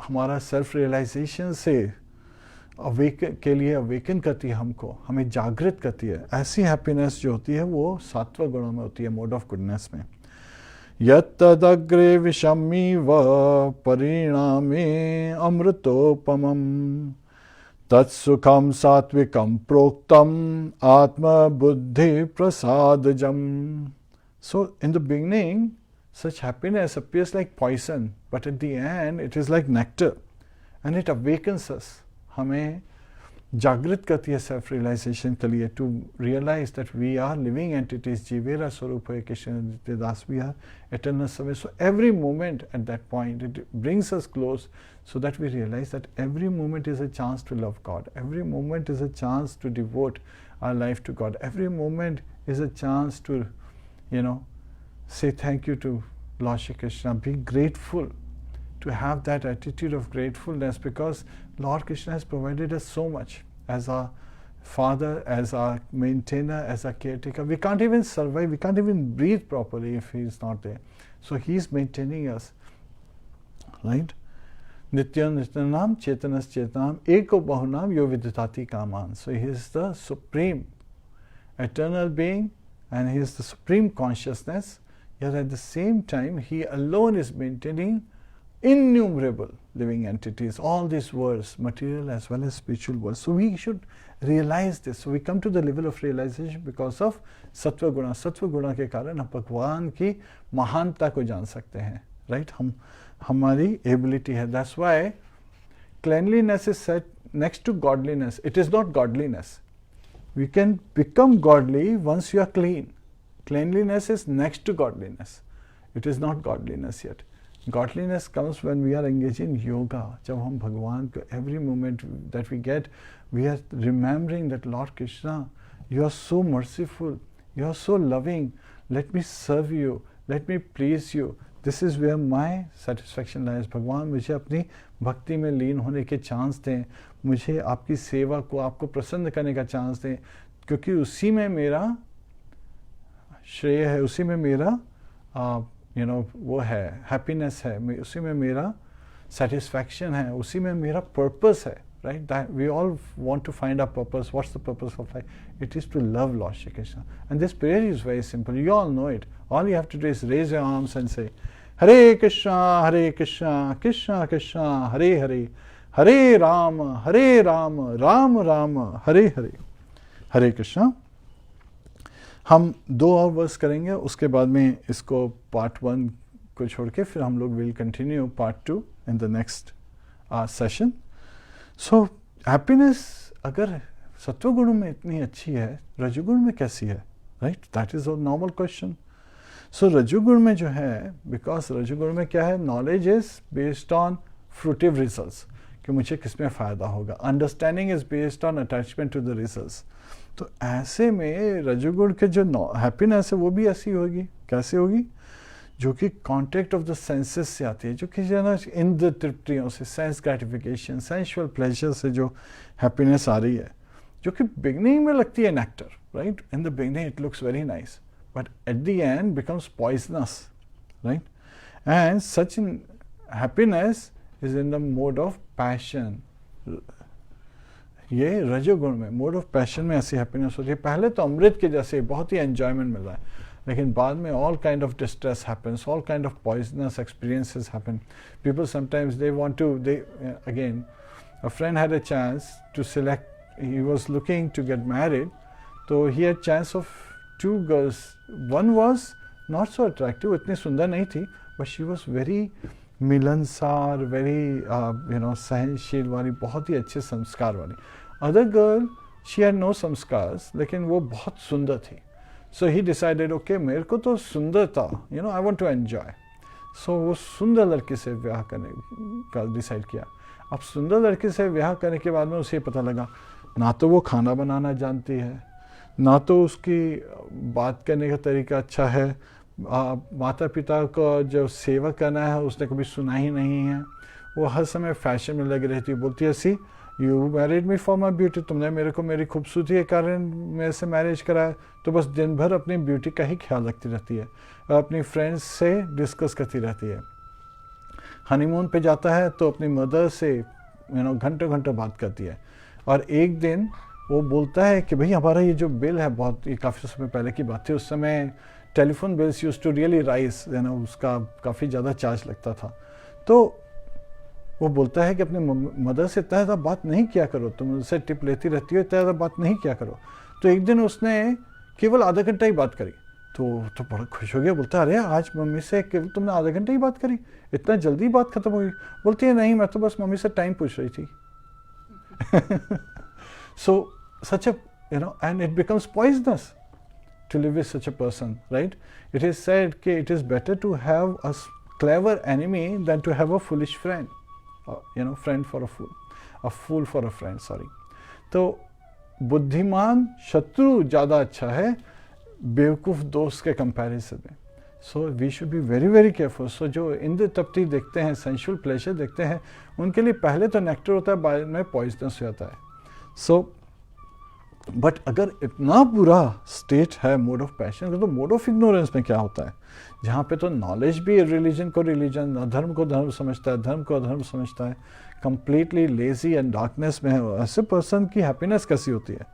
हमारा सेल्फ रियलाइजेशन से के लिए अवेकन करती है, हमको हमें जागृत करती है. ऐसी हैप्पीनेस जो होती है वो सात्विक गुणों में होती है, मोड ऑफ गुडनेस में. यत्तदग्रे विषमीव परिणामे अमृतोपमम् तत्सुखम सात्विकम प्रोक्तम आत्मबुद्धि प्रसादजम. So in the beginning, such happiness appears like poison, but at the end it is like nectar, and it awakens us. हमें जागृत करती है सेल्फ रियलाइजेशन के लिए, to realize that we are living entities. जीवेरा स्वरूप है कृष्ण नित्यदास, we are eternal service. So every moment at that point it brings us close, so that we realize that every moment is a chance to love God. Every moment is a chance to devote our life to God. Every moment is a chance to, say thank you to Lord Shri Krishna. Be grateful, to have that attitude of gratefulness, because Lord Krishna has provided us so much as our Father, as our maintainer, as our caretaker. We can't even survive, we can't even breathe properly if He is not there. So He is maintaining us, right? Nityam Nityanam Chetanas Chetanam Eko Bahunam Yo Viditati Kaman. So He is the supreme eternal being and He is the supreme consciousness, yet at the same time He alone is maintaining innumerable living entities, all these worlds, material as well as spiritual worlds. So we should realize this. So we come to the level of realization because of Sattva Guna. Sattva Guna के कारण हम भगवान की महानता को जान सकते हैं, right? हमारी एबिलिटी है. That's why cleanliness is set next to godliness. It is not godliness. We can become godly once you are clean. Cleanliness is next to godliness. It is not godliness yet. Godliness comes when we are engaged in yoga. जब हम भगवान को every moment that we get, we are remembering that Lord Krishna, you are so merciful, you are so loving. Let me serve you. Let me please you. This is where my satisfaction lies. भगवान मुझे अपनी भक्ति में लीन होने के chance दें, मुझे आपकी सेवा को, आपको प्रसन्न करने का चांस दें, क्योंकि उसी में मेरा श्रेय है, उसी में मेरा वो है, हैप्पीनेस है, उसी में मेरा सेटिस्फैक्शन है, उसी में मेरा पर्पस है, right? That we all want to find our purpose. What's the purpose of life? It is to love Lord Shri Krishna. And this prayer is very simple. You all know it. All you have to do is raise your arms and say, Hare Krishna, Krishna Krishna, Hare Hare, Hare Rama, Rama Rama, Hare Hare. Hare Krishna. हम 2 और verse करेंगे, उसके बाद में इसको part 1 को छोड़ के फिर हम लोग will continue part 2 in the next session. So happiness अगर सत्वगुण में इतनी अच्छी है, रजोगुण में कैसी है, right? That is a normal question. So रजोगुण में जो है, बिकॉज रजोगुण में क्या है, knowledge is based on fruitive results, कि मुझे किसमें फ़ायदा होगा. Understanding is based on attachment to the results. तो ऐसे में रजोगुण के जो हैप्पीनेस है वो भी ऐसी होगी. कैसे होगी? जो कि कॉन्टेक्ट ऑफ द सेंसेस से आती है, जो कि इंद्र तृप्तियों से, सेंस ग्रेटिफिकेशन, सेंसुअल प्लेजर से जो हैप्पीनेस आ रही है, जो कि बिगनिंग में लगती है nectar, right? In the beginning it looks very nice, but at the end becomes poisonous, right? And such happiness is in the mode of passion. ये रजोगुण में, मोड ऑफ पैशन में ऐसी हैप्पीनेस होती है. पहले तो अमृत के जैसे बहुत ही एंजॉयमेंट मिल रहा है, लेकिन बाद में all kind of distress happens, all kind of poisonous experiences happen. People sometimes they want to, again, a friend had a chance to select, he was looking to get married, so he had chance of 2 girls. One was not so attractive, इतनी सुंदर नहीं थी, but she was very मिलनसार, very सहनशील वाली, बहुत ही अच्छे संस्कार वाली. Other girl, she had no संस्कार, लेकिन वो बहुत सुंदर थी. So he decided, okay, मेरे को तो सुंदरता, I want to enjoy. So वो सुंदर लड़के से ब्याह करने का डिसाइड किया. अब सुंदर लड़के से ब्याह करने के बाद में उसे पता लगा, ना तो वो खाना बनाना जानती है, ना तो उसकी बात करने का तरीका अच्छा है, माता पिता को जो सेवा करना है उसने कभी सुना ही नहीं है, वो हर समय फैशन में लगी रहती है, बोलती है ऐसी, you married me for my beauty, तुमने मेरे को मेरी खूबसूरती के कारण मेरे से मैरिज कराया, तो बस दिन भर अपनी ब्यूटी का ही ख्याल रखती रहती है, अपनी फ्रेंड्स से डिस्कस करती रहती है. हनीमून पे जाता है तो अपनी मदर से घंटों घंटों बात करती है. और एक दिन वो बोलता है कि भाई हमारा ये जो बिल है, बहुत, ये काफ़ी समय पहले की बात थी, उस समय telephone bills used to really rise, उसका काफ़ी ज़्यादा चार्ज लगता था. तो वो बोलता है कि अपने मदर से इतना ज़्यादा बात नहीं किया करो, तुम उनसे टिप लेती रहती हो, इतना ज़्यादा बात नहीं किया करो. तो एक दिन उसने केवल आधा घंटा ही बात करी, तो बड़ा खुश हो गया, बोलता है अरे आज मम्मी से केवल तुमने आधा घंटा ही बात करी, इतना जल्दी बात खत्म हो गई. बोलती है नहीं, मैं तो बस मम्मी से टाइम पूछ रही थी. So such a, and it becomes poisonous to live with such a person, right? It is said that it is better to have a clever enemy than to have a foolish friend. Friend for a fool for a friend, sorry. तो बुद्धिमान शत्रु ज़्यादा अच्छा है बेवकूफ़ दोस्त के comparison में. So we should be very very careful. So जो इंद्र तृप्ति देखते हैं, सेंशुअल प्लेजर देखते हैं, उनके लिए पहले तो नेक्टर होता है, बाद में पॉइजनस हो जाता है. सो बट अगर इतना बुरा स्टेट है मोड ऑफ पैशन, तो मोड ऑफ इग्नोरेंस में क्या होता है, जहाँ पे तो नॉलेज भी रिलीजन को रिलीजन, अधर्म को धर्म समझता है, धर्म को अधर्म समझता है, कंप्लीटली लेजी एंड डार्कनेस में है, ऐसे पर्सन की हैप्पीनेस कैसी होती है?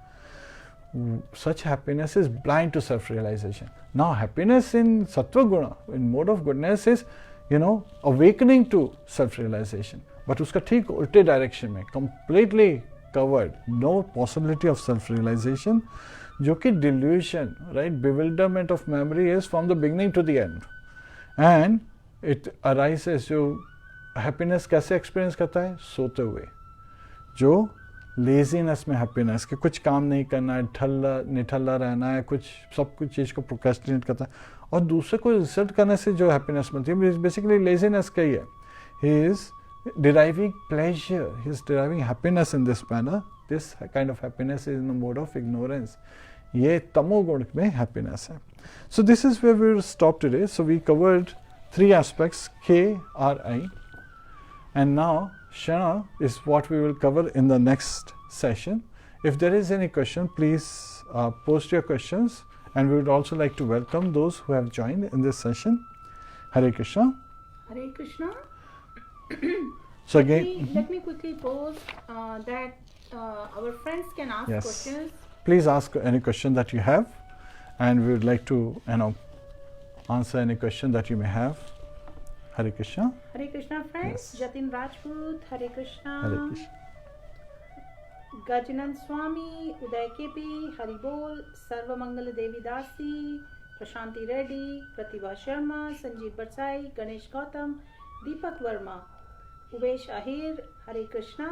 Such happiness is blind to self-realization. Now happiness in sattva guna, in mode of goodness is, awakening to self-realization. But uska theek ulte direction mein, completely covered, no possibility of self-realization, jo ki delusion, right? Bewilderment of memory is from the beginning to the end. And it arises, jo happiness kaise experience karta hai? सोते हुए. जो laziness में happiness, कि कुछ काम नहीं करना है, निठल्ला रहना है, सब कुछ चीज़ को प्रोक्रेस्टिनेट करता है, और दूसरे को रिजल्ट करने से जो हैप्पीनेस मिलती है, बेसिकली लेजीनेस का ही है. He is deriving pleasure, he is deriving happiness in this manner. This kind of happiness is in the mode of ignorance. ये तमोगुण में हैप्पीनेस है. So this is where we will stop today. So we covered 3 aspects, KRI, and now Shana is what we will cover in the next session. If there is any question, please post your questions, and we would also like to welcome those who have joined in this session. Hare Krishna. Hare Krishna. So again, let me quickly pose that our friends can ask questions. Please ask any question that you have, and we would like to answer any question that you may have. Hare Krishna. Hare Krishna, friends. Yes. Jatin Rajput, Hare Krishna. Hare Krishna. Gajanan Swami, Uday KP, Hari Bol, Sarva Mangala Devi Dasi, Prashanti Reddy, Pratibha Sharma, Sanjeev Barsai, Ganesh Gautam, Deepak Verma, Uvesh Ahir, Hare Krishna.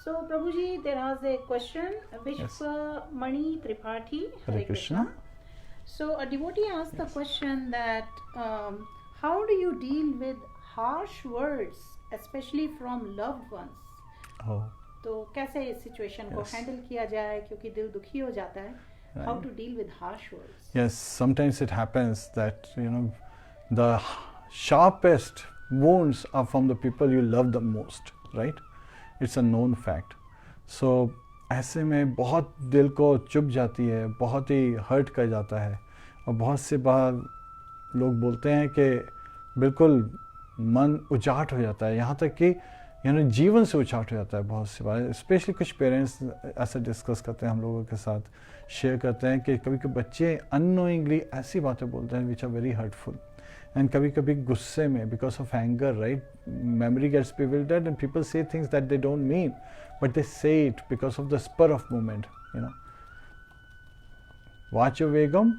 So, Prabhuji, there was a question. Vishwa Mani Tripathi, Hare Krishna. So, a devotee asked the question that how do you deal with harsh words, especially from loved ones? Oh. तो कैसे इस situation को handle किया जाए, क्योंकि दिल दुखी हो जाता है. How to deal with harsh words? Yes, sometimes it happens that the sharpest wounds are from the people you love the most, right? It's a known fact. So ऐसे में बहुत दिल को चुभ जाती है, बहुत ही हर्ट कर जाता है, और बहुत से बार लोग बोलते हैं कि बिल्कुल मन उजाट हो जाता है, यहाँ तक कि जीवन से उचाट हो जाता है बहुत सी बार। स्पेशली कुछ पेरेंट्स ऐसा डिस्कस करते हैं हम लोगों के साथ, शेयर करते हैं कि कभी कभी बच्चे अननोइंगली ऐसी बातें बोलते हैं which are very hurtful, and कभी कभी गुस्से में because of anger, right, memory gets bewildered and people say things that they don't mean, but they say it because of the spur of moment, Vacha Vegam,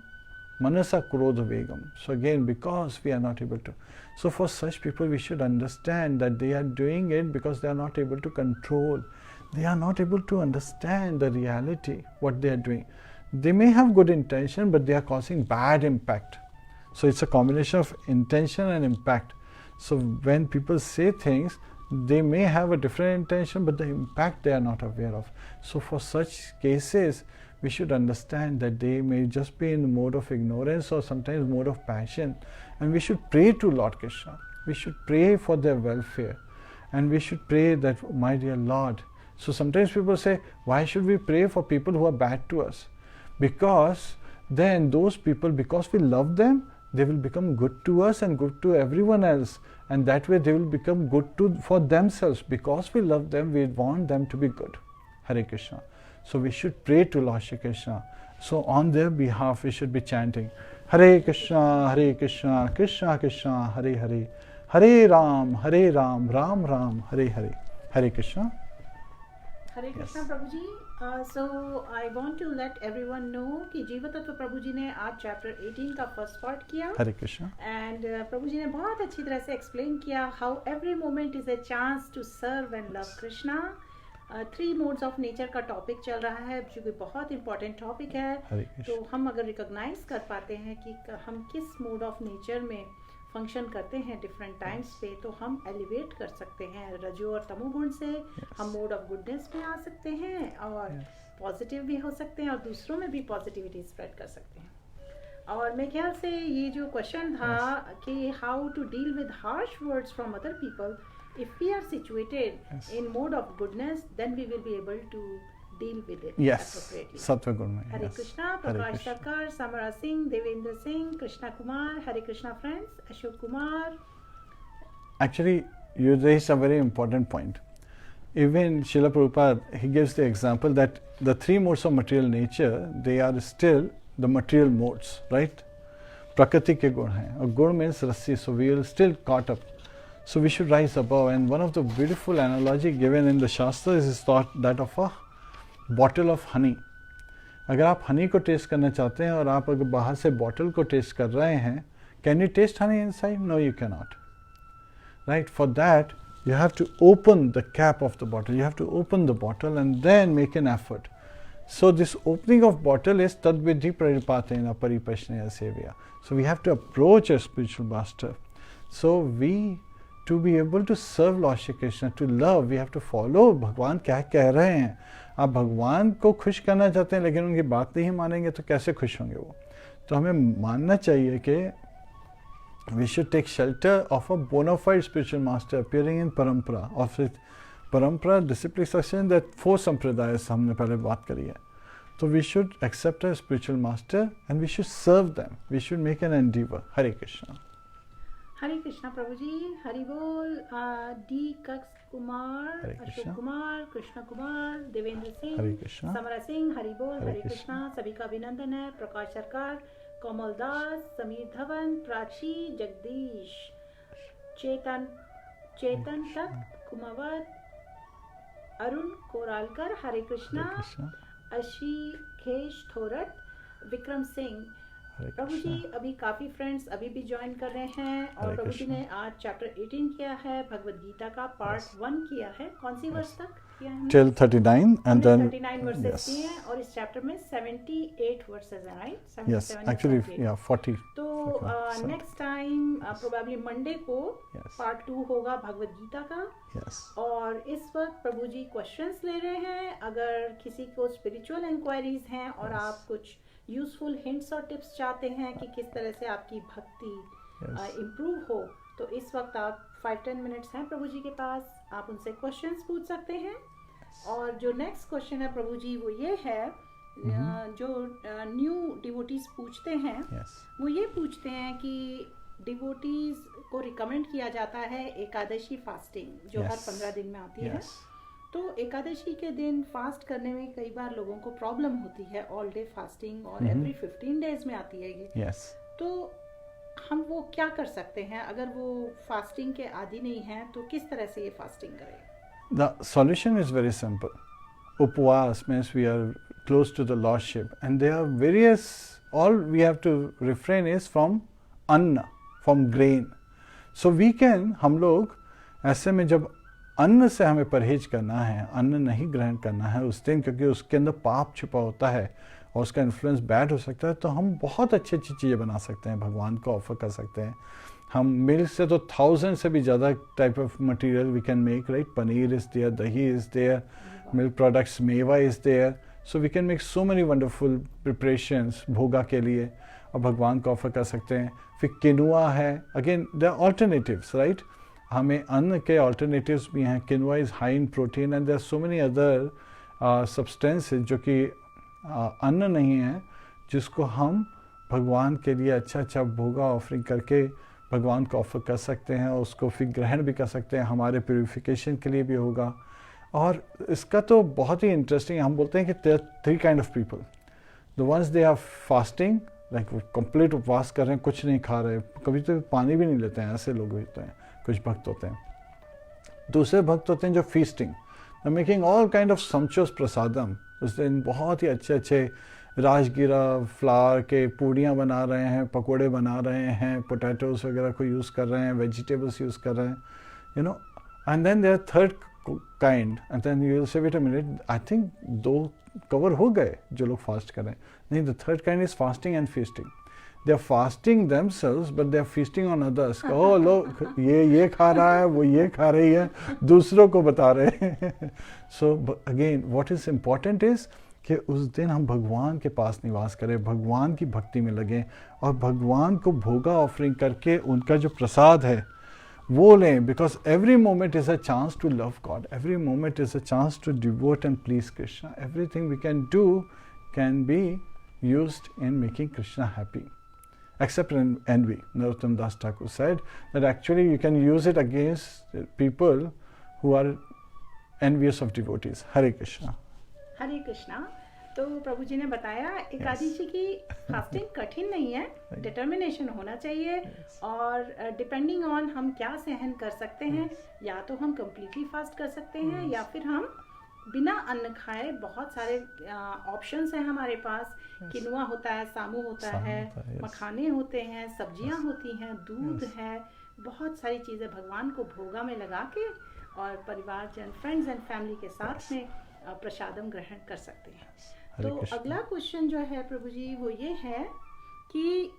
Manasa Krodha Vegam. So again, because we are not able to. So for such people, we should understand that they are doing it because they are not able to control. They are not able to understand the reality, what they are doing. They may have good intention, but they are causing bad impact. So it's a combination of intention and impact. So when people say things, they may have a different intention, but the impact they are not aware of. So for such cases, we should understand that they may just be in the mode of ignorance or sometimes mode of passion, and we should pray to Lord Krishna. We should pray for their welfare, and we should pray that, my dear Lord. So sometimes people say, why should we pray for people who are bad to us? Because then those people, because we love them, they will become good to us and good to everyone else, and that way they will become good for themselves. Because we love them, we want them to be good. Hare Krishna. So we should pray to Lord Shri Krishna. So on their behalf we should be chanting Hare Krishna, Krishna Krishna, Hare Hare, Hare Ram, Ram Ram, Hare Hare. Hare Krishna. Hare Krishna prabhu ji. So I want to let everyone know कि जीव तत्व प्रभु जी ने आज chapter 18 का first part किया। हरे Krishna. And प्रभु जी ने बहुत अच्छी तरह से एक्सप्लेन किया how every moment is a chance to serve and love Krishna. 3 modes of nature का टॉपिक चल रहा है जो कि बहुत इंपॉर्टेंट टॉपिक है। तो हम अगर रिकॉग्नाइज कर पाते हैं कि हम किस मोड ऑफ नेचर में फंक्शन करते हैं डिफरेंट टाइम्स पे, तो हम एलिवेट कर सकते हैं रजो और तमोगुण से। हम मोड ऑफ गुडनेस में आ सकते हैं और पॉजिटिव भी हो सकते हैं और दूसरों में भी पॉजिटिविटी स्प्रेड कर सकते हैं। और मेरे ख्याल से ये जो क्वेश्चन था कि how to deal with harsh words from other people, if we are situated in mode of goodness, then we will be able to deal with it appropriately. Sattva Guna. Hare Krishna, Prakash Sarkar, Samara Singh, Devendra Singh, Krishna Kumar, Hare Krishna friends, Ashok Kumar. Actually, you raised a very important point. Even Srila Prabhupada, he gives the example that the 3 modes of material nature, they are still the material modes, right? Prakriti ke gun hai, or gun means rassi, so we will still caught up. So we should rise above, and one of the beautiful analogy given in the Shastras is that of a bottle of honey. अगर आप हनी को test करना चाहते हैं और आप अगर बाहर से बॉटल को टेस्ट कर रहे हैं, can you taste honey inside? No, you cannot. Right? For that, you have to open the cap of the bottle. You have to open the bottle and then make an effort. So this opening of bottle is tadvidhi pranipatena paripashnaya sevya. So we have to approach a spiritual master. So to be able to serve Lord Shri Krishna, to love, we have to follow भगवान क्या कह रहे हैं। आप भगवान को खुश करना चाहते हैं लेकिन उनकी बात नहीं मानेंगे तो कैसे खुश होंगे वो। तो हमें मानना चाहिए कि we should take shelter of a bona fide spiritual master appearing in parampara. Of it, parampara, disciplic succession, that 4 sampradayas हमने पहले बात करी है। So we should accept a spiritual master and we should serve them. We should make an endeavor. Hare Krishna. Hare Krishna prabhu जी। हरि बोल। D Cox's Kumar, Ashok Kumar, Krishna Kumar, Devendra Singh, समरा सिंह, हरि बोल। हरे कृष्णा। सभी का अभिनंदन है। प्रकाश सरकार, कोमल दास, समीर धवन, प्राची, जगदीश, चेतन तक, कुमावत, अरुण कोरालकर, हरे कृष्णा, अशीखेश थोरट, विक्रम सिंह। प्रभु जी अभी काफी फ्रेंड्स अभी भी ज्वाइन कर रहे हैं और प्रभु जी ने आज चैप्टर 18 किया है, भगवद गीता का पार्ट 1 किया है। कौन सी वर्ष तक किया है? Till 39 and then 39 वर्सेस किए हैं और इस चैप्टर में 78 वर्सेस हैं, राइट? Yes, actually, yeah, 40. तो नेक्स्ट टाइम प्रोबेबली मंडे को पार्ट 2 होगा भगवद गीता का। और इस वक्त प्रभु जी क्वेश्चंस ले रहे हैं। अगर किसी को स्पिरिचुअल इंक्वायरीज हैं और आप कुछ यूजफुल हिंट्स और टिप्स चाहते हैं कि किस तरह से आपकी भक्ति इम्प्रूव हो, तो इस वक्त आप 5-10 मिनट्स हैं प्रभु जी के पास, आप उनसे क्वेश्चंस पूछ सकते हैं। और जो नेक्स्ट क्वेश्चन है प्रभु जी वो ये है, जो न्यू डिवोटीज पूछते हैं वो ये पूछते हैं कि डिवोटीज को रिकमेंड किया जाता है एकादशी फास्टिंग, जो हर Yes. 15 दिन में आती है। Yes. तो एकादशी के दिन फास्ट करने में कई बार लोगों को प्रॉब्लम होती है, ऑल डे फास्टिंग, और एवरी 15 डेज में आती है ये। Yes. तो हम वो क्या कर सकते हैं अगर वो फास्टिंग के आदी नहीं हैं, तो किस तरह से ये फास्टिंग करें? The solution is very simple. Upvas means we are close to the Lordship, and there are various, all we have to refrain is from anna, from grain. So we can, हम लोग ऐसे में जब अन्न से हमें परहेज करना है, अन्न नहीं ग्रहण करना है उस दिन, क्योंकि उसके अंदर पाप छुपा होता है और उसका इन्फ्लुएंस बैड हो सकता है, तो हम बहुत अच्छी अच्छी चीज़ें बना सकते हैं, भगवान को ऑफर कर सकते हैं। हम मिल्क से तो 1000 से भी ज़्यादा type of material we can make, right? Paneer is there, dahi is there, milk products, mewa is there, so we can make so many wonderful preparations भोगा के लिए और भगवान को ऑफर कर सकते हैं। फिर किनुआ है, again there are alternatives, right? हमें अन्न के ऑल्टरनेटिव्स भी हैं। Quinoa is high in protein and there are so many other substances जो कि अन्न नहीं है, जिसको हम भगवान के लिए अच्छा अच्छा भोगा ऑफरिंग करके भगवान को ऑफर कर सकते हैं और उसको फिर ग्रहण भी कर सकते हैं, हमारे प्यूरिफिकेशन के लिए भी होगा। और इसका तो बहुत ही इंटरेस्टिंग, हम बोलते हैं कि 3 kind of people, the ones they are fasting, like वो कंप्लीट उपवास कर रहे हैं, कुछ नहीं खा रहे, कभी तो पानी भी नहीं लेते हैं, ऐसे लोग होते हैं, कुछ भक्त होते हैं। दूसरे भक्त होते हैं जो feasting, the making all kind of sumptuous prasadam, उस दिन बहुत ही अच्छे अच्छे राजगीरा फ्लावर के पूड़ियाँ बना रहे हैं, पकोड़े बना रहे हैं, पोटैटोज वगैरह को यूज़ कर रहे हैं, वेजिटेबल्स यूज़ कर रहे हैं, you know. And then there third kind, and then you will say wait a minute, I think 2 cover हो गए जो लोग फास्ट कर रहे हैं। नहीं, the third kind is fasting and feasting. They are fasting themselves but they are feasting on others. ओ लोग ये खा रहा है, वो ये खा रही है, दूसरों को बता रहे हैं। So again what is important is कि उस दिन हम भगवान के पास निवास करें, भगवान की भक्ति में लगें और भगवान को भोगा ऑफरिंग करके उनका जो प्रसाद है वो लें, because every moment is a chance to love God, every moment is a chance to devote and please Krishna. Everything we can do can be used in making Krishna happy, except in envy. Narottam Das Thakur said that actually you can use it against people who are envious of devotees. Hare Krishna. Hare Krishna. तो प्रभु जी ने बताया एकादशी की fasting कठिन नहीं है, determination होना चाहिए, और डिपेंडिंग ऑन हम क्या सहन कर सकते हैं, या तो हम कम्प्लीटली फास्ट कर सकते हैं या फिर हम बिना अन्न खाए, बहुत सारे ऑप्शंस हैं हमारे पास। किनुआ होता है, सामू होता है, मखाने होते हैं, सब्जियां होती हैं, दूध है, बहुत सारी चीज़ें भगवान को भोगा में लगा के और परिवारजन, फ्रेंड्स एंड फैमिली के साथ में प्रसादम ग्रहण कर सकते हैं। तो अगला क्वेश्चन जो है प्रभु जी वो ये है कि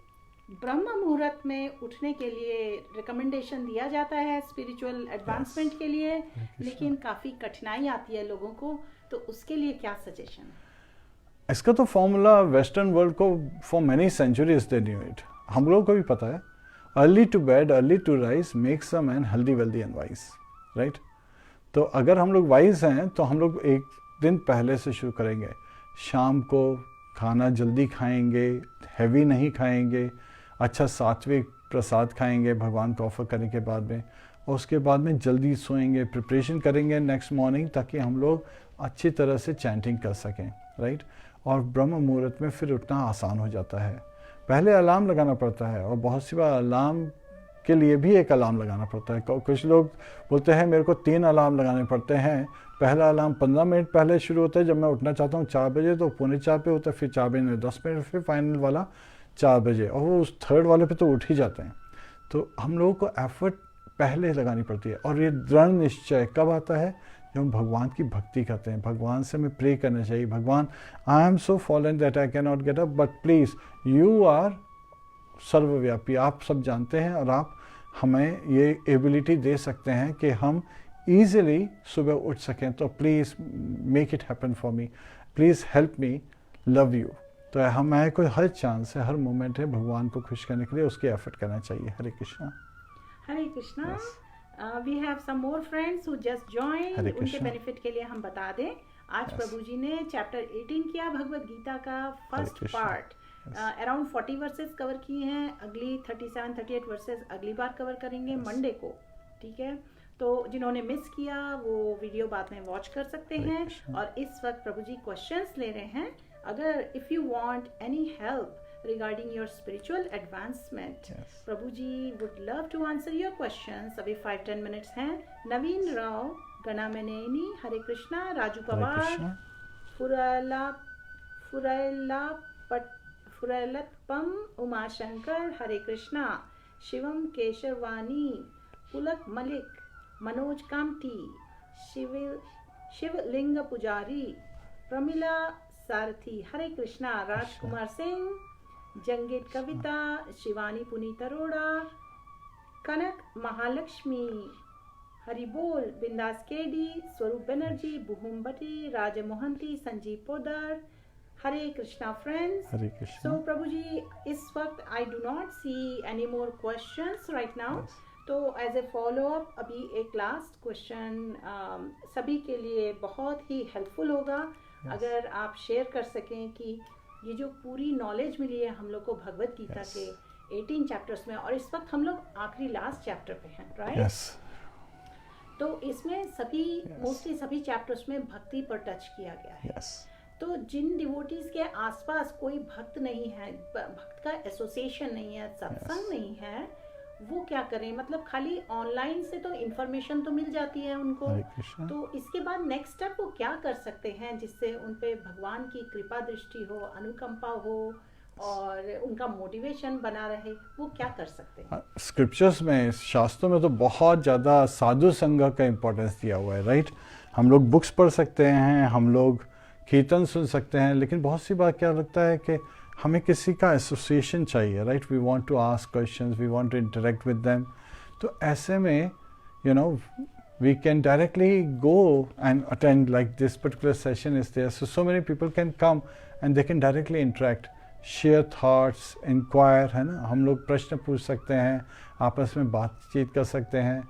ब्रह्म मुहूर्त में उठने के लिए रिकमेंडेशन दिया जाता है स्पिरिचुअल एडवांसमेंट के लिए, लेकिन काफ़ी कठिनाई आती है लोगों को, तो उसके लिए क्या सजेशन है? इसका तो फॉर्मूला वेस्टर्न वर्ल्ड को for many centuries they knew it, हम लोगों को भी पता है। Early to bed early to rise makes a man healthy wealthy and wise, right? तो अगर हम लोग वाइज हैं तो हम लोग एक दिन पहले से शुरू करेंगे, शाम को खाना जल्दी खाएंगे, हैवी नहीं खाएंगे, अच्छा सात्विक प्रसाद खाएंगे भगवान को ऑफर करने के बाद में, और उसके बाद में जल्दी सोएंगे, प्रिपरेशन करेंगे नेक्स्ट मॉर्निंग, ताकि हम लोग अच्छी तरह से चैंटिंग कर सकें, राइट? और ब्रह्म मुहूर्त में फिर उठना आसान हो जाता है। पहले अलार्म लगाना पड़ता है, और बहुत सी बार अलार्म के लिए भी एक अलार्म लगाना पड़ता है। कुछ लोग बोलते हैं मेरे को 3 अलार्म लगाने पड़ते हैं। पहला अलार्म 15 मिनट पहले शुरू होता है, जब मैं उठना चाहता हूँ 4 बजे, तो 3:45 पे होता है, फिर 4 बजे 10 मिनट, फिर फाइनल वाला 4 बजे, और वो उस थर्ड वाले पे तो उठ ही जाते हैं। तो हम लोगों को एफर्ट पहले लगानी पड़ती है, और ये दृढ़ निश्चय कब आता है? जब हम भगवान की भक्ति करते हैं, भगवान से हमें प्रे करना चाहिए, भगवान I am so fallen that I can not get up, but please you are सर्वव्यापी, आप सब जानते हैं, और आप हमें ये एबिलिटी दे सकते हैं कि हम ईजिली सुबह उठ सकें, तो please make it happen for me, please help me love you. तो हमें कोई हर चांस है, हर मोमेंट है भगवान को खुश करने के लिए, उसकी एफर्ट करना चाहिए। Hare Krishna. Hare Krishna. We have some more friends who just join, उनके बेनिफिट के लिए हम बता दें, आज प्रभु जी ने चैप्टर 18 किया भगवद गीता का first part, around 40 versus cover किए हैं, अगली 37-38 वर्सेस अगली बार कवर करेंगे मंडे को, ठीक है। तो जिन्होंने मिस किया वो वीडियो बाद में वॉच कर सकते हैं। और इस वक्त प्रभु जी क्वेश्चंस ले रहे हैं। अगर if you want any help regarding your spiritual advancement, प्रभु ji would love to answer your questions। अभी 5-10 minutes हैं। नवीन राव, गणामेनेनी, हरे कृष्णा, राजू पवार, फुरैलतपम, उमाशंकर, हरे कृष्णा, शिवम केशरवानी, पुलक मलिक, मनोज कामती, शिवलिंग पुजारी, प्रमिला सारथी, हरे कृष्णा, राजकुमार सिंह, जंगित कविता, शिवानी पुनीत अरोड़ा, कनक महालक्ष्मी, हरिबोल, बिंदास केडी, स्वरूप बनर्जी, बुहुम बटी, राज मोहंती, संजीव पोदर, हरे कृष्णा फ्रेंड्स। हरे कृष्णा। सो प्रभु जी इस वक्त I do not see any more questions right now. तो एज ए फॉलो अप अभी एक लास्ट क्वेश्चन सभी के लिए बहुत ही हेल्पफुल होगा। अगर आप शेयर कर सकें कि ये जो पूरी नॉलेज मिली है हम लोग को भगवत गीता के 18 चैप्टर्स में, और इस वक्त हम लोग आखिरी लास्ट चैप्टर पे हैं, राइट? तो इसमें सभी मोस्टली सभी चैप्टर्स में भक्ति पर टच किया गया है। तो जिन डिवोटीज के आसपास कोई भक्त नहीं है, भक्त का एसोसिएशन नहीं है, सत्संग नहीं है, वो क्या करें? मतलब खाली ऑनलाइन से तो इन्फॉर्मेशन तो मिल जाती है उनको, तो इसके बाद नेक्स्ट स्टेप वो क्या कर सकते हैं जिससे उन पे भगवान की कृपा दृष्टि हो, अनुकंपा हो और उनका मोटिवेशन बना रहे, वो क्या कर सकते हैं? स्क्रिप्चर्स में, शास्त्रों में तो बहुत ज़्यादा साधु संघ का इम्पोर्टेंस दिया हुआ है, राइट? हम लोग बुक्स पढ़ सकते हैं, हम लोग कीर्तन सुन सकते हैं, लेकिन बहुत सी बार क्या लगता है कि हमें किसी का एसोसिएशन चाहिए, right? We want to ask questions, we want to interact with them. तो ऐसे में you know we can directly go and attend, like this particular session is there, so many people can come and they can directly interact, share thoughts, inquire, है ना? हम लोग प्रश्न पूछ सकते हैं, आपस में बातचीत कर सकते हैं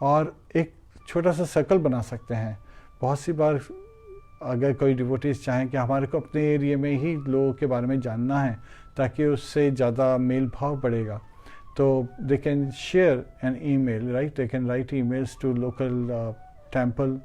और एक छोटा सा सर्कल बना सकते हैं। बहुत सी बार अगर कोई डिवोटीज चाहें कि हमारे को अपने एरिया में ही लोगों के बारे में जानना है ताकि उससे ज़्यादा मेल भाव बढ़ेगा, तो they can share an email, right? They can write emails to local temple,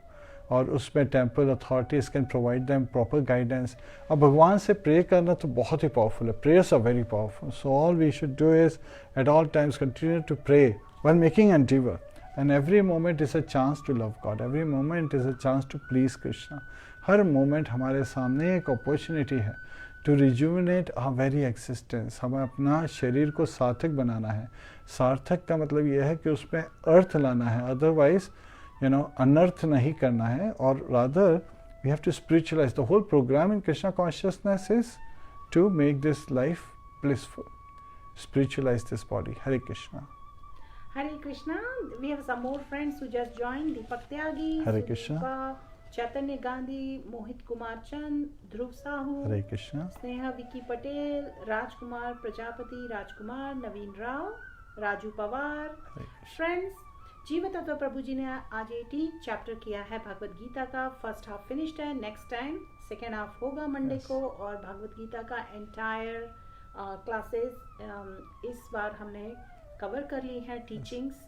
और उसमें temple authorities can provide them proper guidance. और भगवान से प्रे करना तो बहुत ही पावरफुल है, prayers are very powerful. So all we should do is at all times continue to pray when making endeavour, and every moment is a chance to love God, every moment is a chance to please Krishna। हर moment हमारे सामने एक opportunity है to rejuvenate our very existence. हमें अपना शरीर को सार्थक बनाना है। सार्थक का मतलब यह है कि उसमें अर्थ लाना है, अदरवाइज अनर्थ नहीं करना है। और rather we have to spiritualise the whole programme in Krishna consciousness is to make this life blissful, spiritualise this body. Hare Krishna. Hare Krishna. We have some more friends who just joined. Deepak Tyagi, Hare Krishna. Chaitanya Gandhi, Mohit Kumar Chand, Dhruv Sahu, Hare Krishna. Sneha Vicky Patel, Rajkumar Prajapati, Rajkumar, Naveen Rao, Raju Pawar. Friends, जीव तत्व प्रभु जी ने आज 18 chapter किया है भगवत गीता का। First half finished है, next time second half होगा Monday को, और भगवत गीता का एंटायर क्लासेस इस बार हमने कवर कर ली हैं टीचिंग्स।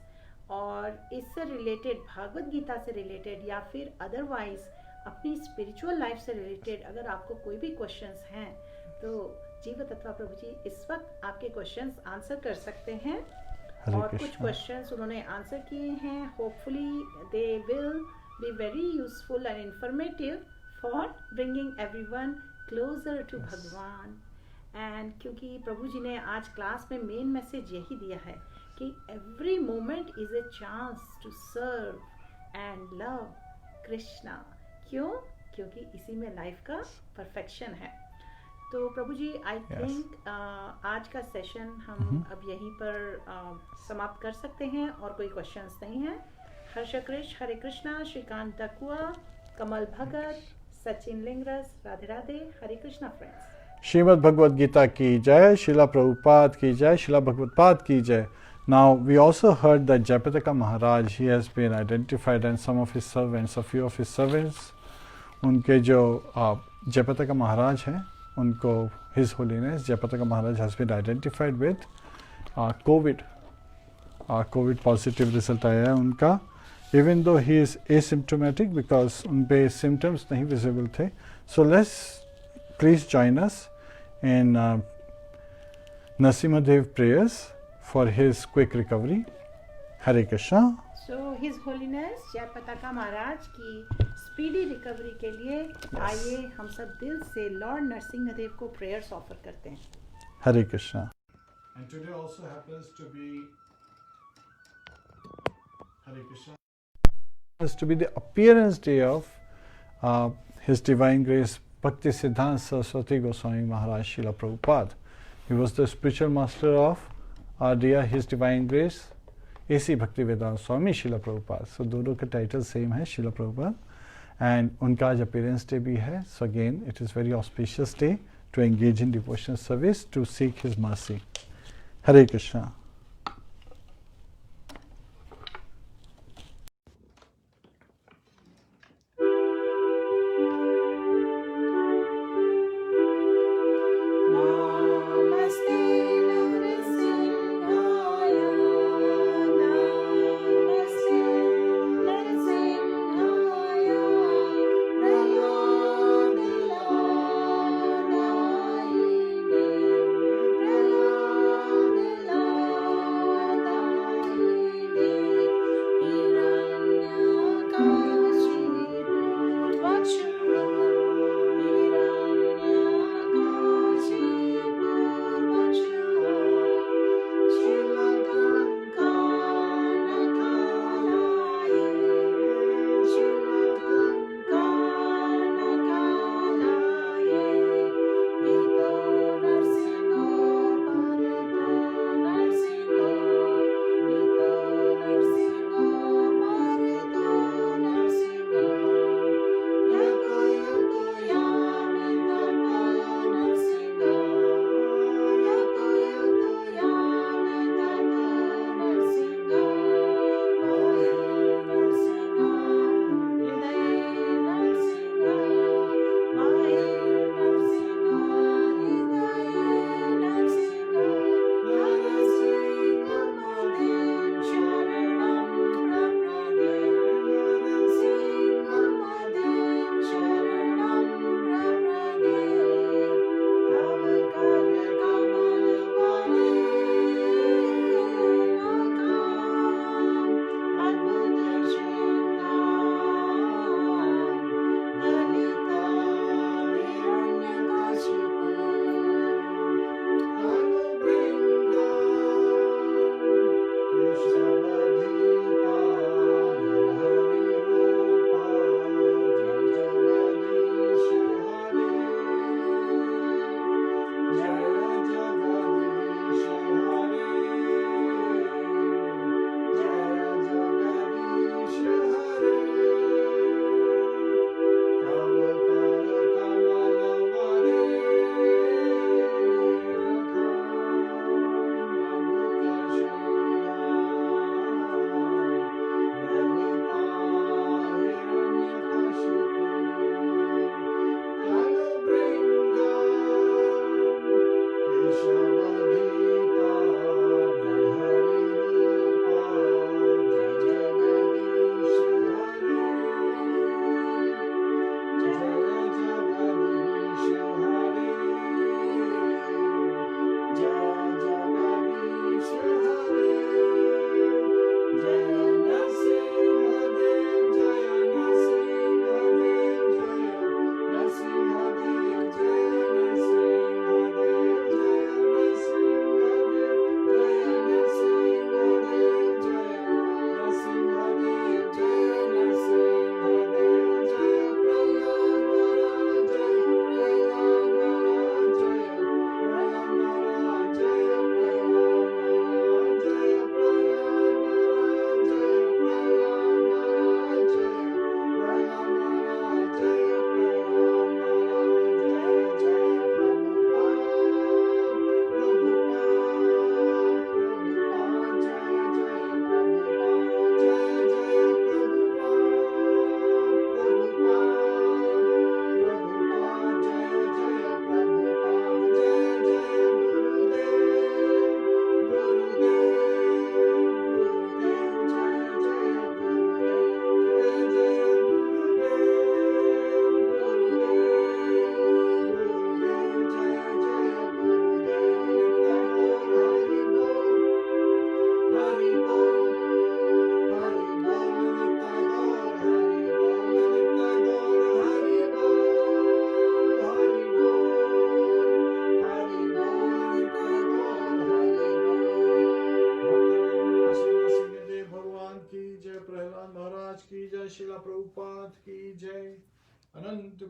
और इससे रिलेटेड, भागवत गीता से रिलेटेड या फिर अदरवाइज अपनी स्पिरिचुअल लाइफ से रिलेटेड अगर आपको कोई भी क्वेश्चंस हैं तो जीव तत्व प्रभु जी इस वक्त आपके क्वेश्चंस आंसर कर सकते हैं। और कुछ क्वेश्चंस उन्होंने आंसर किए हैं। Hopefully they will be very useful and informative for bringing everyone closer to भगवान। एंड क्योंकि प्रभु जी ने आज क्लास में मेन मैसेज यही दिया है कि every moment is a chance to serve and love Krishna. क्यों? क्योंकि इसी में लाइफ का परफेक्शन है। तो प्रभु जी आई थिंक आज का सेशन हम अब यहीं पर समाप्त कर सकते हैं और कोई क्वेश्चंस नहीं है। हर्ष कृष्ण, हरे कृष्णा, श्रीकांत दकुआ, कमल भगत, सचिन लिंगरस, राधे राधे। हरे कृष्णा फ्रेंड्स। श्रीमद् भगवद गीता की जय, शिला प्रभुपाद की जय, शिला भगवत्पाद की जय। Now we also heard that Jayapataka Maharaj, he has been identified and some of his servants, a few of his servants, उनके जो जयपताका महाराज हैं उनको His Holiness Jayapataka Maharaj has been identified with COVID positive result आया है उनका, even though he is asymptomatic because उन पे symptoms नहीं विजिबल थे. So let's please join us in Narasimhadev prayers for his quick recovery. Hare Krishna. So His Holiness जयपताका महाराज की speedy recovery के लिए आइए हम सब दिल से लॉर्ड नरसिंहदेव को प्रेयर्स ऑफर करते हैं. Hare Krishna. And today also happens to be Hare Krishna. Has to be the appearance day of His Divine Grace Bhakti Siddhanta Saraswati Goswami Maharaj Srila Prabhupada. He was the spiritual master of our dear His Divine Grace A.C. Bhaktivedanta Swami Srila Prabhupada. So दोनों का title same है, Srila Prabhupada, and उनका आज appearance day भी है. So again it is very auspicious day to engage in devotional service to seek His mercy. Hare Krishna.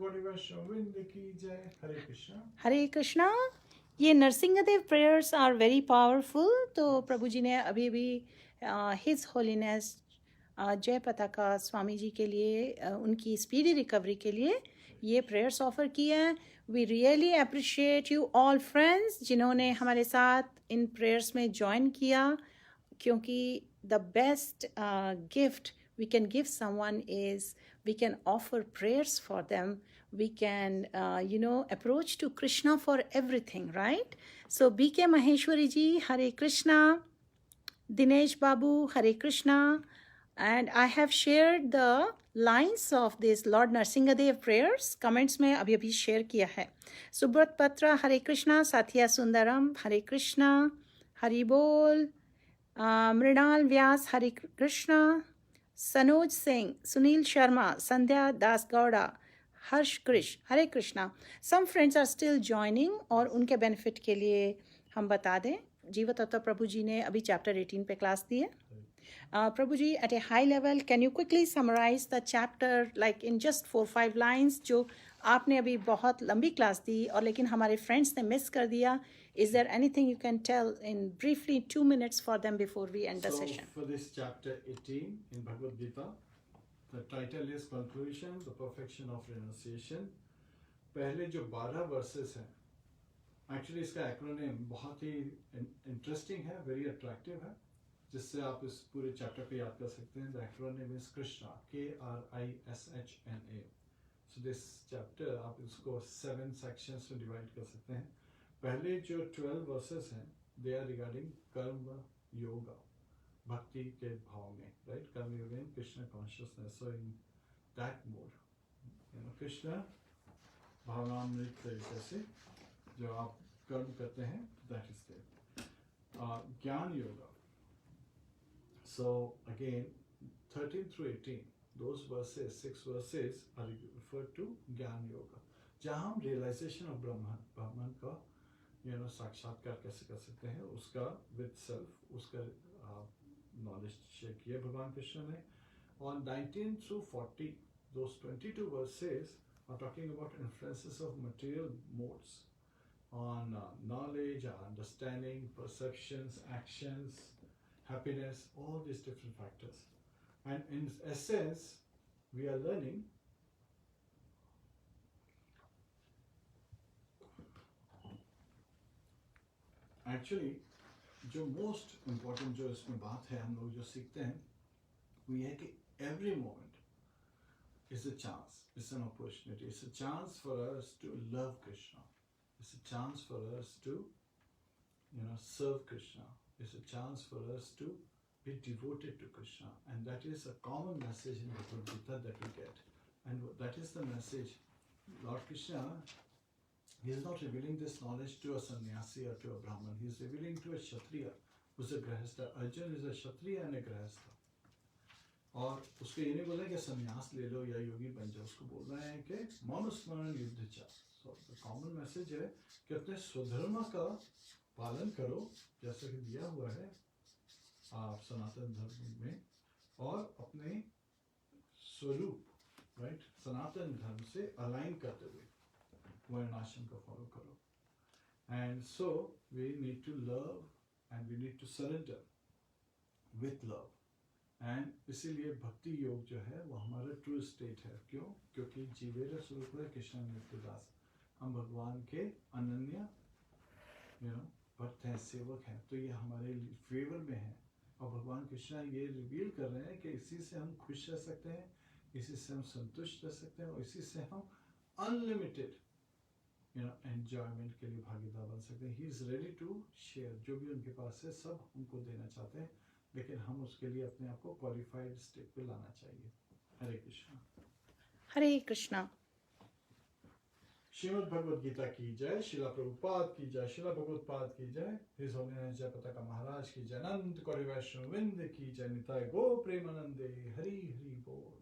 गौड़ी वैष्णव वृंद की जय। हरे कृष्णा। हरे कृष्णा। ये Narasimhadeva prayers are very powerful. तो प्रभु जी ने अभी अभी हिज होलीनेस जय पताका स्वामी जी के लिए उनकी स्पीडी रिकवरी के लिए ये प्रेयर्स ऑफर किए हैं। We really appreciate you all friends जिन्होंने हमारे साथ इन प्रेयर्स में ज्वाइन किया, क्योंकि the best gift we can give someone is we can offer prayers for them. We can approach to Krishna for everything, right? So BK Maheshwari ji, Hare Krishna. Dinesh Babu, Hare Krishna. And I have shared the lines of this Lord Narsingadev prayers comments में अभी अभी share किया है. Subrat Patra, Hare Krishna. Satya Sundaram, Hare Krishna. Hari Bol. Mrinal Vyas, Hare Krishna. Sanoj Singh, Sunil Sharma, Sandhya Das Gowda, Harsh Krish, Hare Krishna. Some friends are still joining और उनके benefit के लिए हम बता दें, जीव तत्व प्रभु जी ने अभी चैप्टर 18 पे क्लास दी है. Prabhu ji at a high level can you quickly summarize the chapter like in just 4-5 lines, जो आपने अभी बहुत लंबी क्लास दी और लेकिन हमारे फ्रेंड्स ने मिस कर दिया. Is there anything you can tell in briefly 2 minutes for them before we end the session? For this chapter 18 in Bhagavad Gita, the title is Conclusion, the Perfection of Renunciation. पहले जो 12 verses हैं, actually इसका acronym बहुत ही interesting है, very attractive है, जिससे आप इस पूरे चैप्टर को याद कर सकते हैं. The acronym is Krishna, KRISHNA. So this chapter आप इसको 7 sections में divide कर सकते हैं. पहले जो 12 वर्सेस हैं दे आर रिगार्डिंग कर्म योगा, भक्ति के भाव में, right? Karma yoga in Krishna consciousness. So in that mode Krishna भावनामृत तरीके से जो आप कर्म करते हैं, that is there. Jnana yoga. So again 13 through 18 those verses, 6 verses are referred to ज्ञान योगा, जहाँ हम रियलाइजेशन ऑफ ब्रह्मन का साक्षात्कार कैसे कर सकते हैं, उसका विद सेल्फ उसका नॉलेज शेयर किया भगवान कृष्ण ने. On 19 through 40, those 22 verses are talking about influences of material modes on knowledge, understanding, perceptions, actions, happiness, all these different factors. And in essence, we are learning actually जो most important जो इसमें बात है हम लोग जो सीखते हैं वो ये है कि every moment is a chance, it's an opportunity, it's a chance for us to love Krishna, it's a chance for us to serve Krishna, it's a chance for us to be devoted to Krishna, and that is a common message in Bhagavad Gita that we get, and that is the message. Lord Krishna, he is not revealing this knowledge to a sannyasi or to a brahman, he is revealing to a kshatriya who is a grahastha. Arjun is a kshatriya and a grahastha, और उसको ये नहीं बोला कि संन्यास ले लो या योगी बन जाओ, उसको बोल रहे हैं कि मनुस्मरण युद्ध च. सो द कॉमन मैसेज है कि अपने स्वधर्म का पालन करो जैसा कि दिया हुआ है आप सनातन धर्म में, और अपने स्वरूप, राइट, सनातन धर्म से अलाइन करते हुए वर्णाश्रम का फॉलो करो. And so we need to love and we need to surrender with love. And इसीलिए भक्ति योग जो है वो हमारा ट्रू स्टेट है. क्यों? क्योंकि जीवेर स्वरूप है कृष्ण नित्यदास, हम भगवान के अनन्य भक्त हैं, सेवक हैं. तो ये हमारे फेवर में है, और भगवान कृष्ण ये रिवील कर रहे हैं कि इसी से हम खुश रह सकते हैं, इसी से हम संतुष्ट रह सकते हैं, और इसी से हम अनलिमिटेड एंजॉयमेंट के लिए भागीदार बन सकते हैं. He is ready to share, जो भी उनके पास है सब हमको देना चाहते हैं, लेकिन हम उसके लिए अपने आप को क्वालिफाइड स्टेट पे लाना चाहिए. हरे कृष्णा. हरे कृष्णा. श्रीमद् भगवद गीता की जय, शिला प्रभुपाद की जय, शिला भगवत्पाद की जय, हिज होलीनेस जय पताका महाराज की जय, अनंत कोटि वैष्णव वृंद की जय, निताय गो प्रेमानंदे. हरि हरि बोल.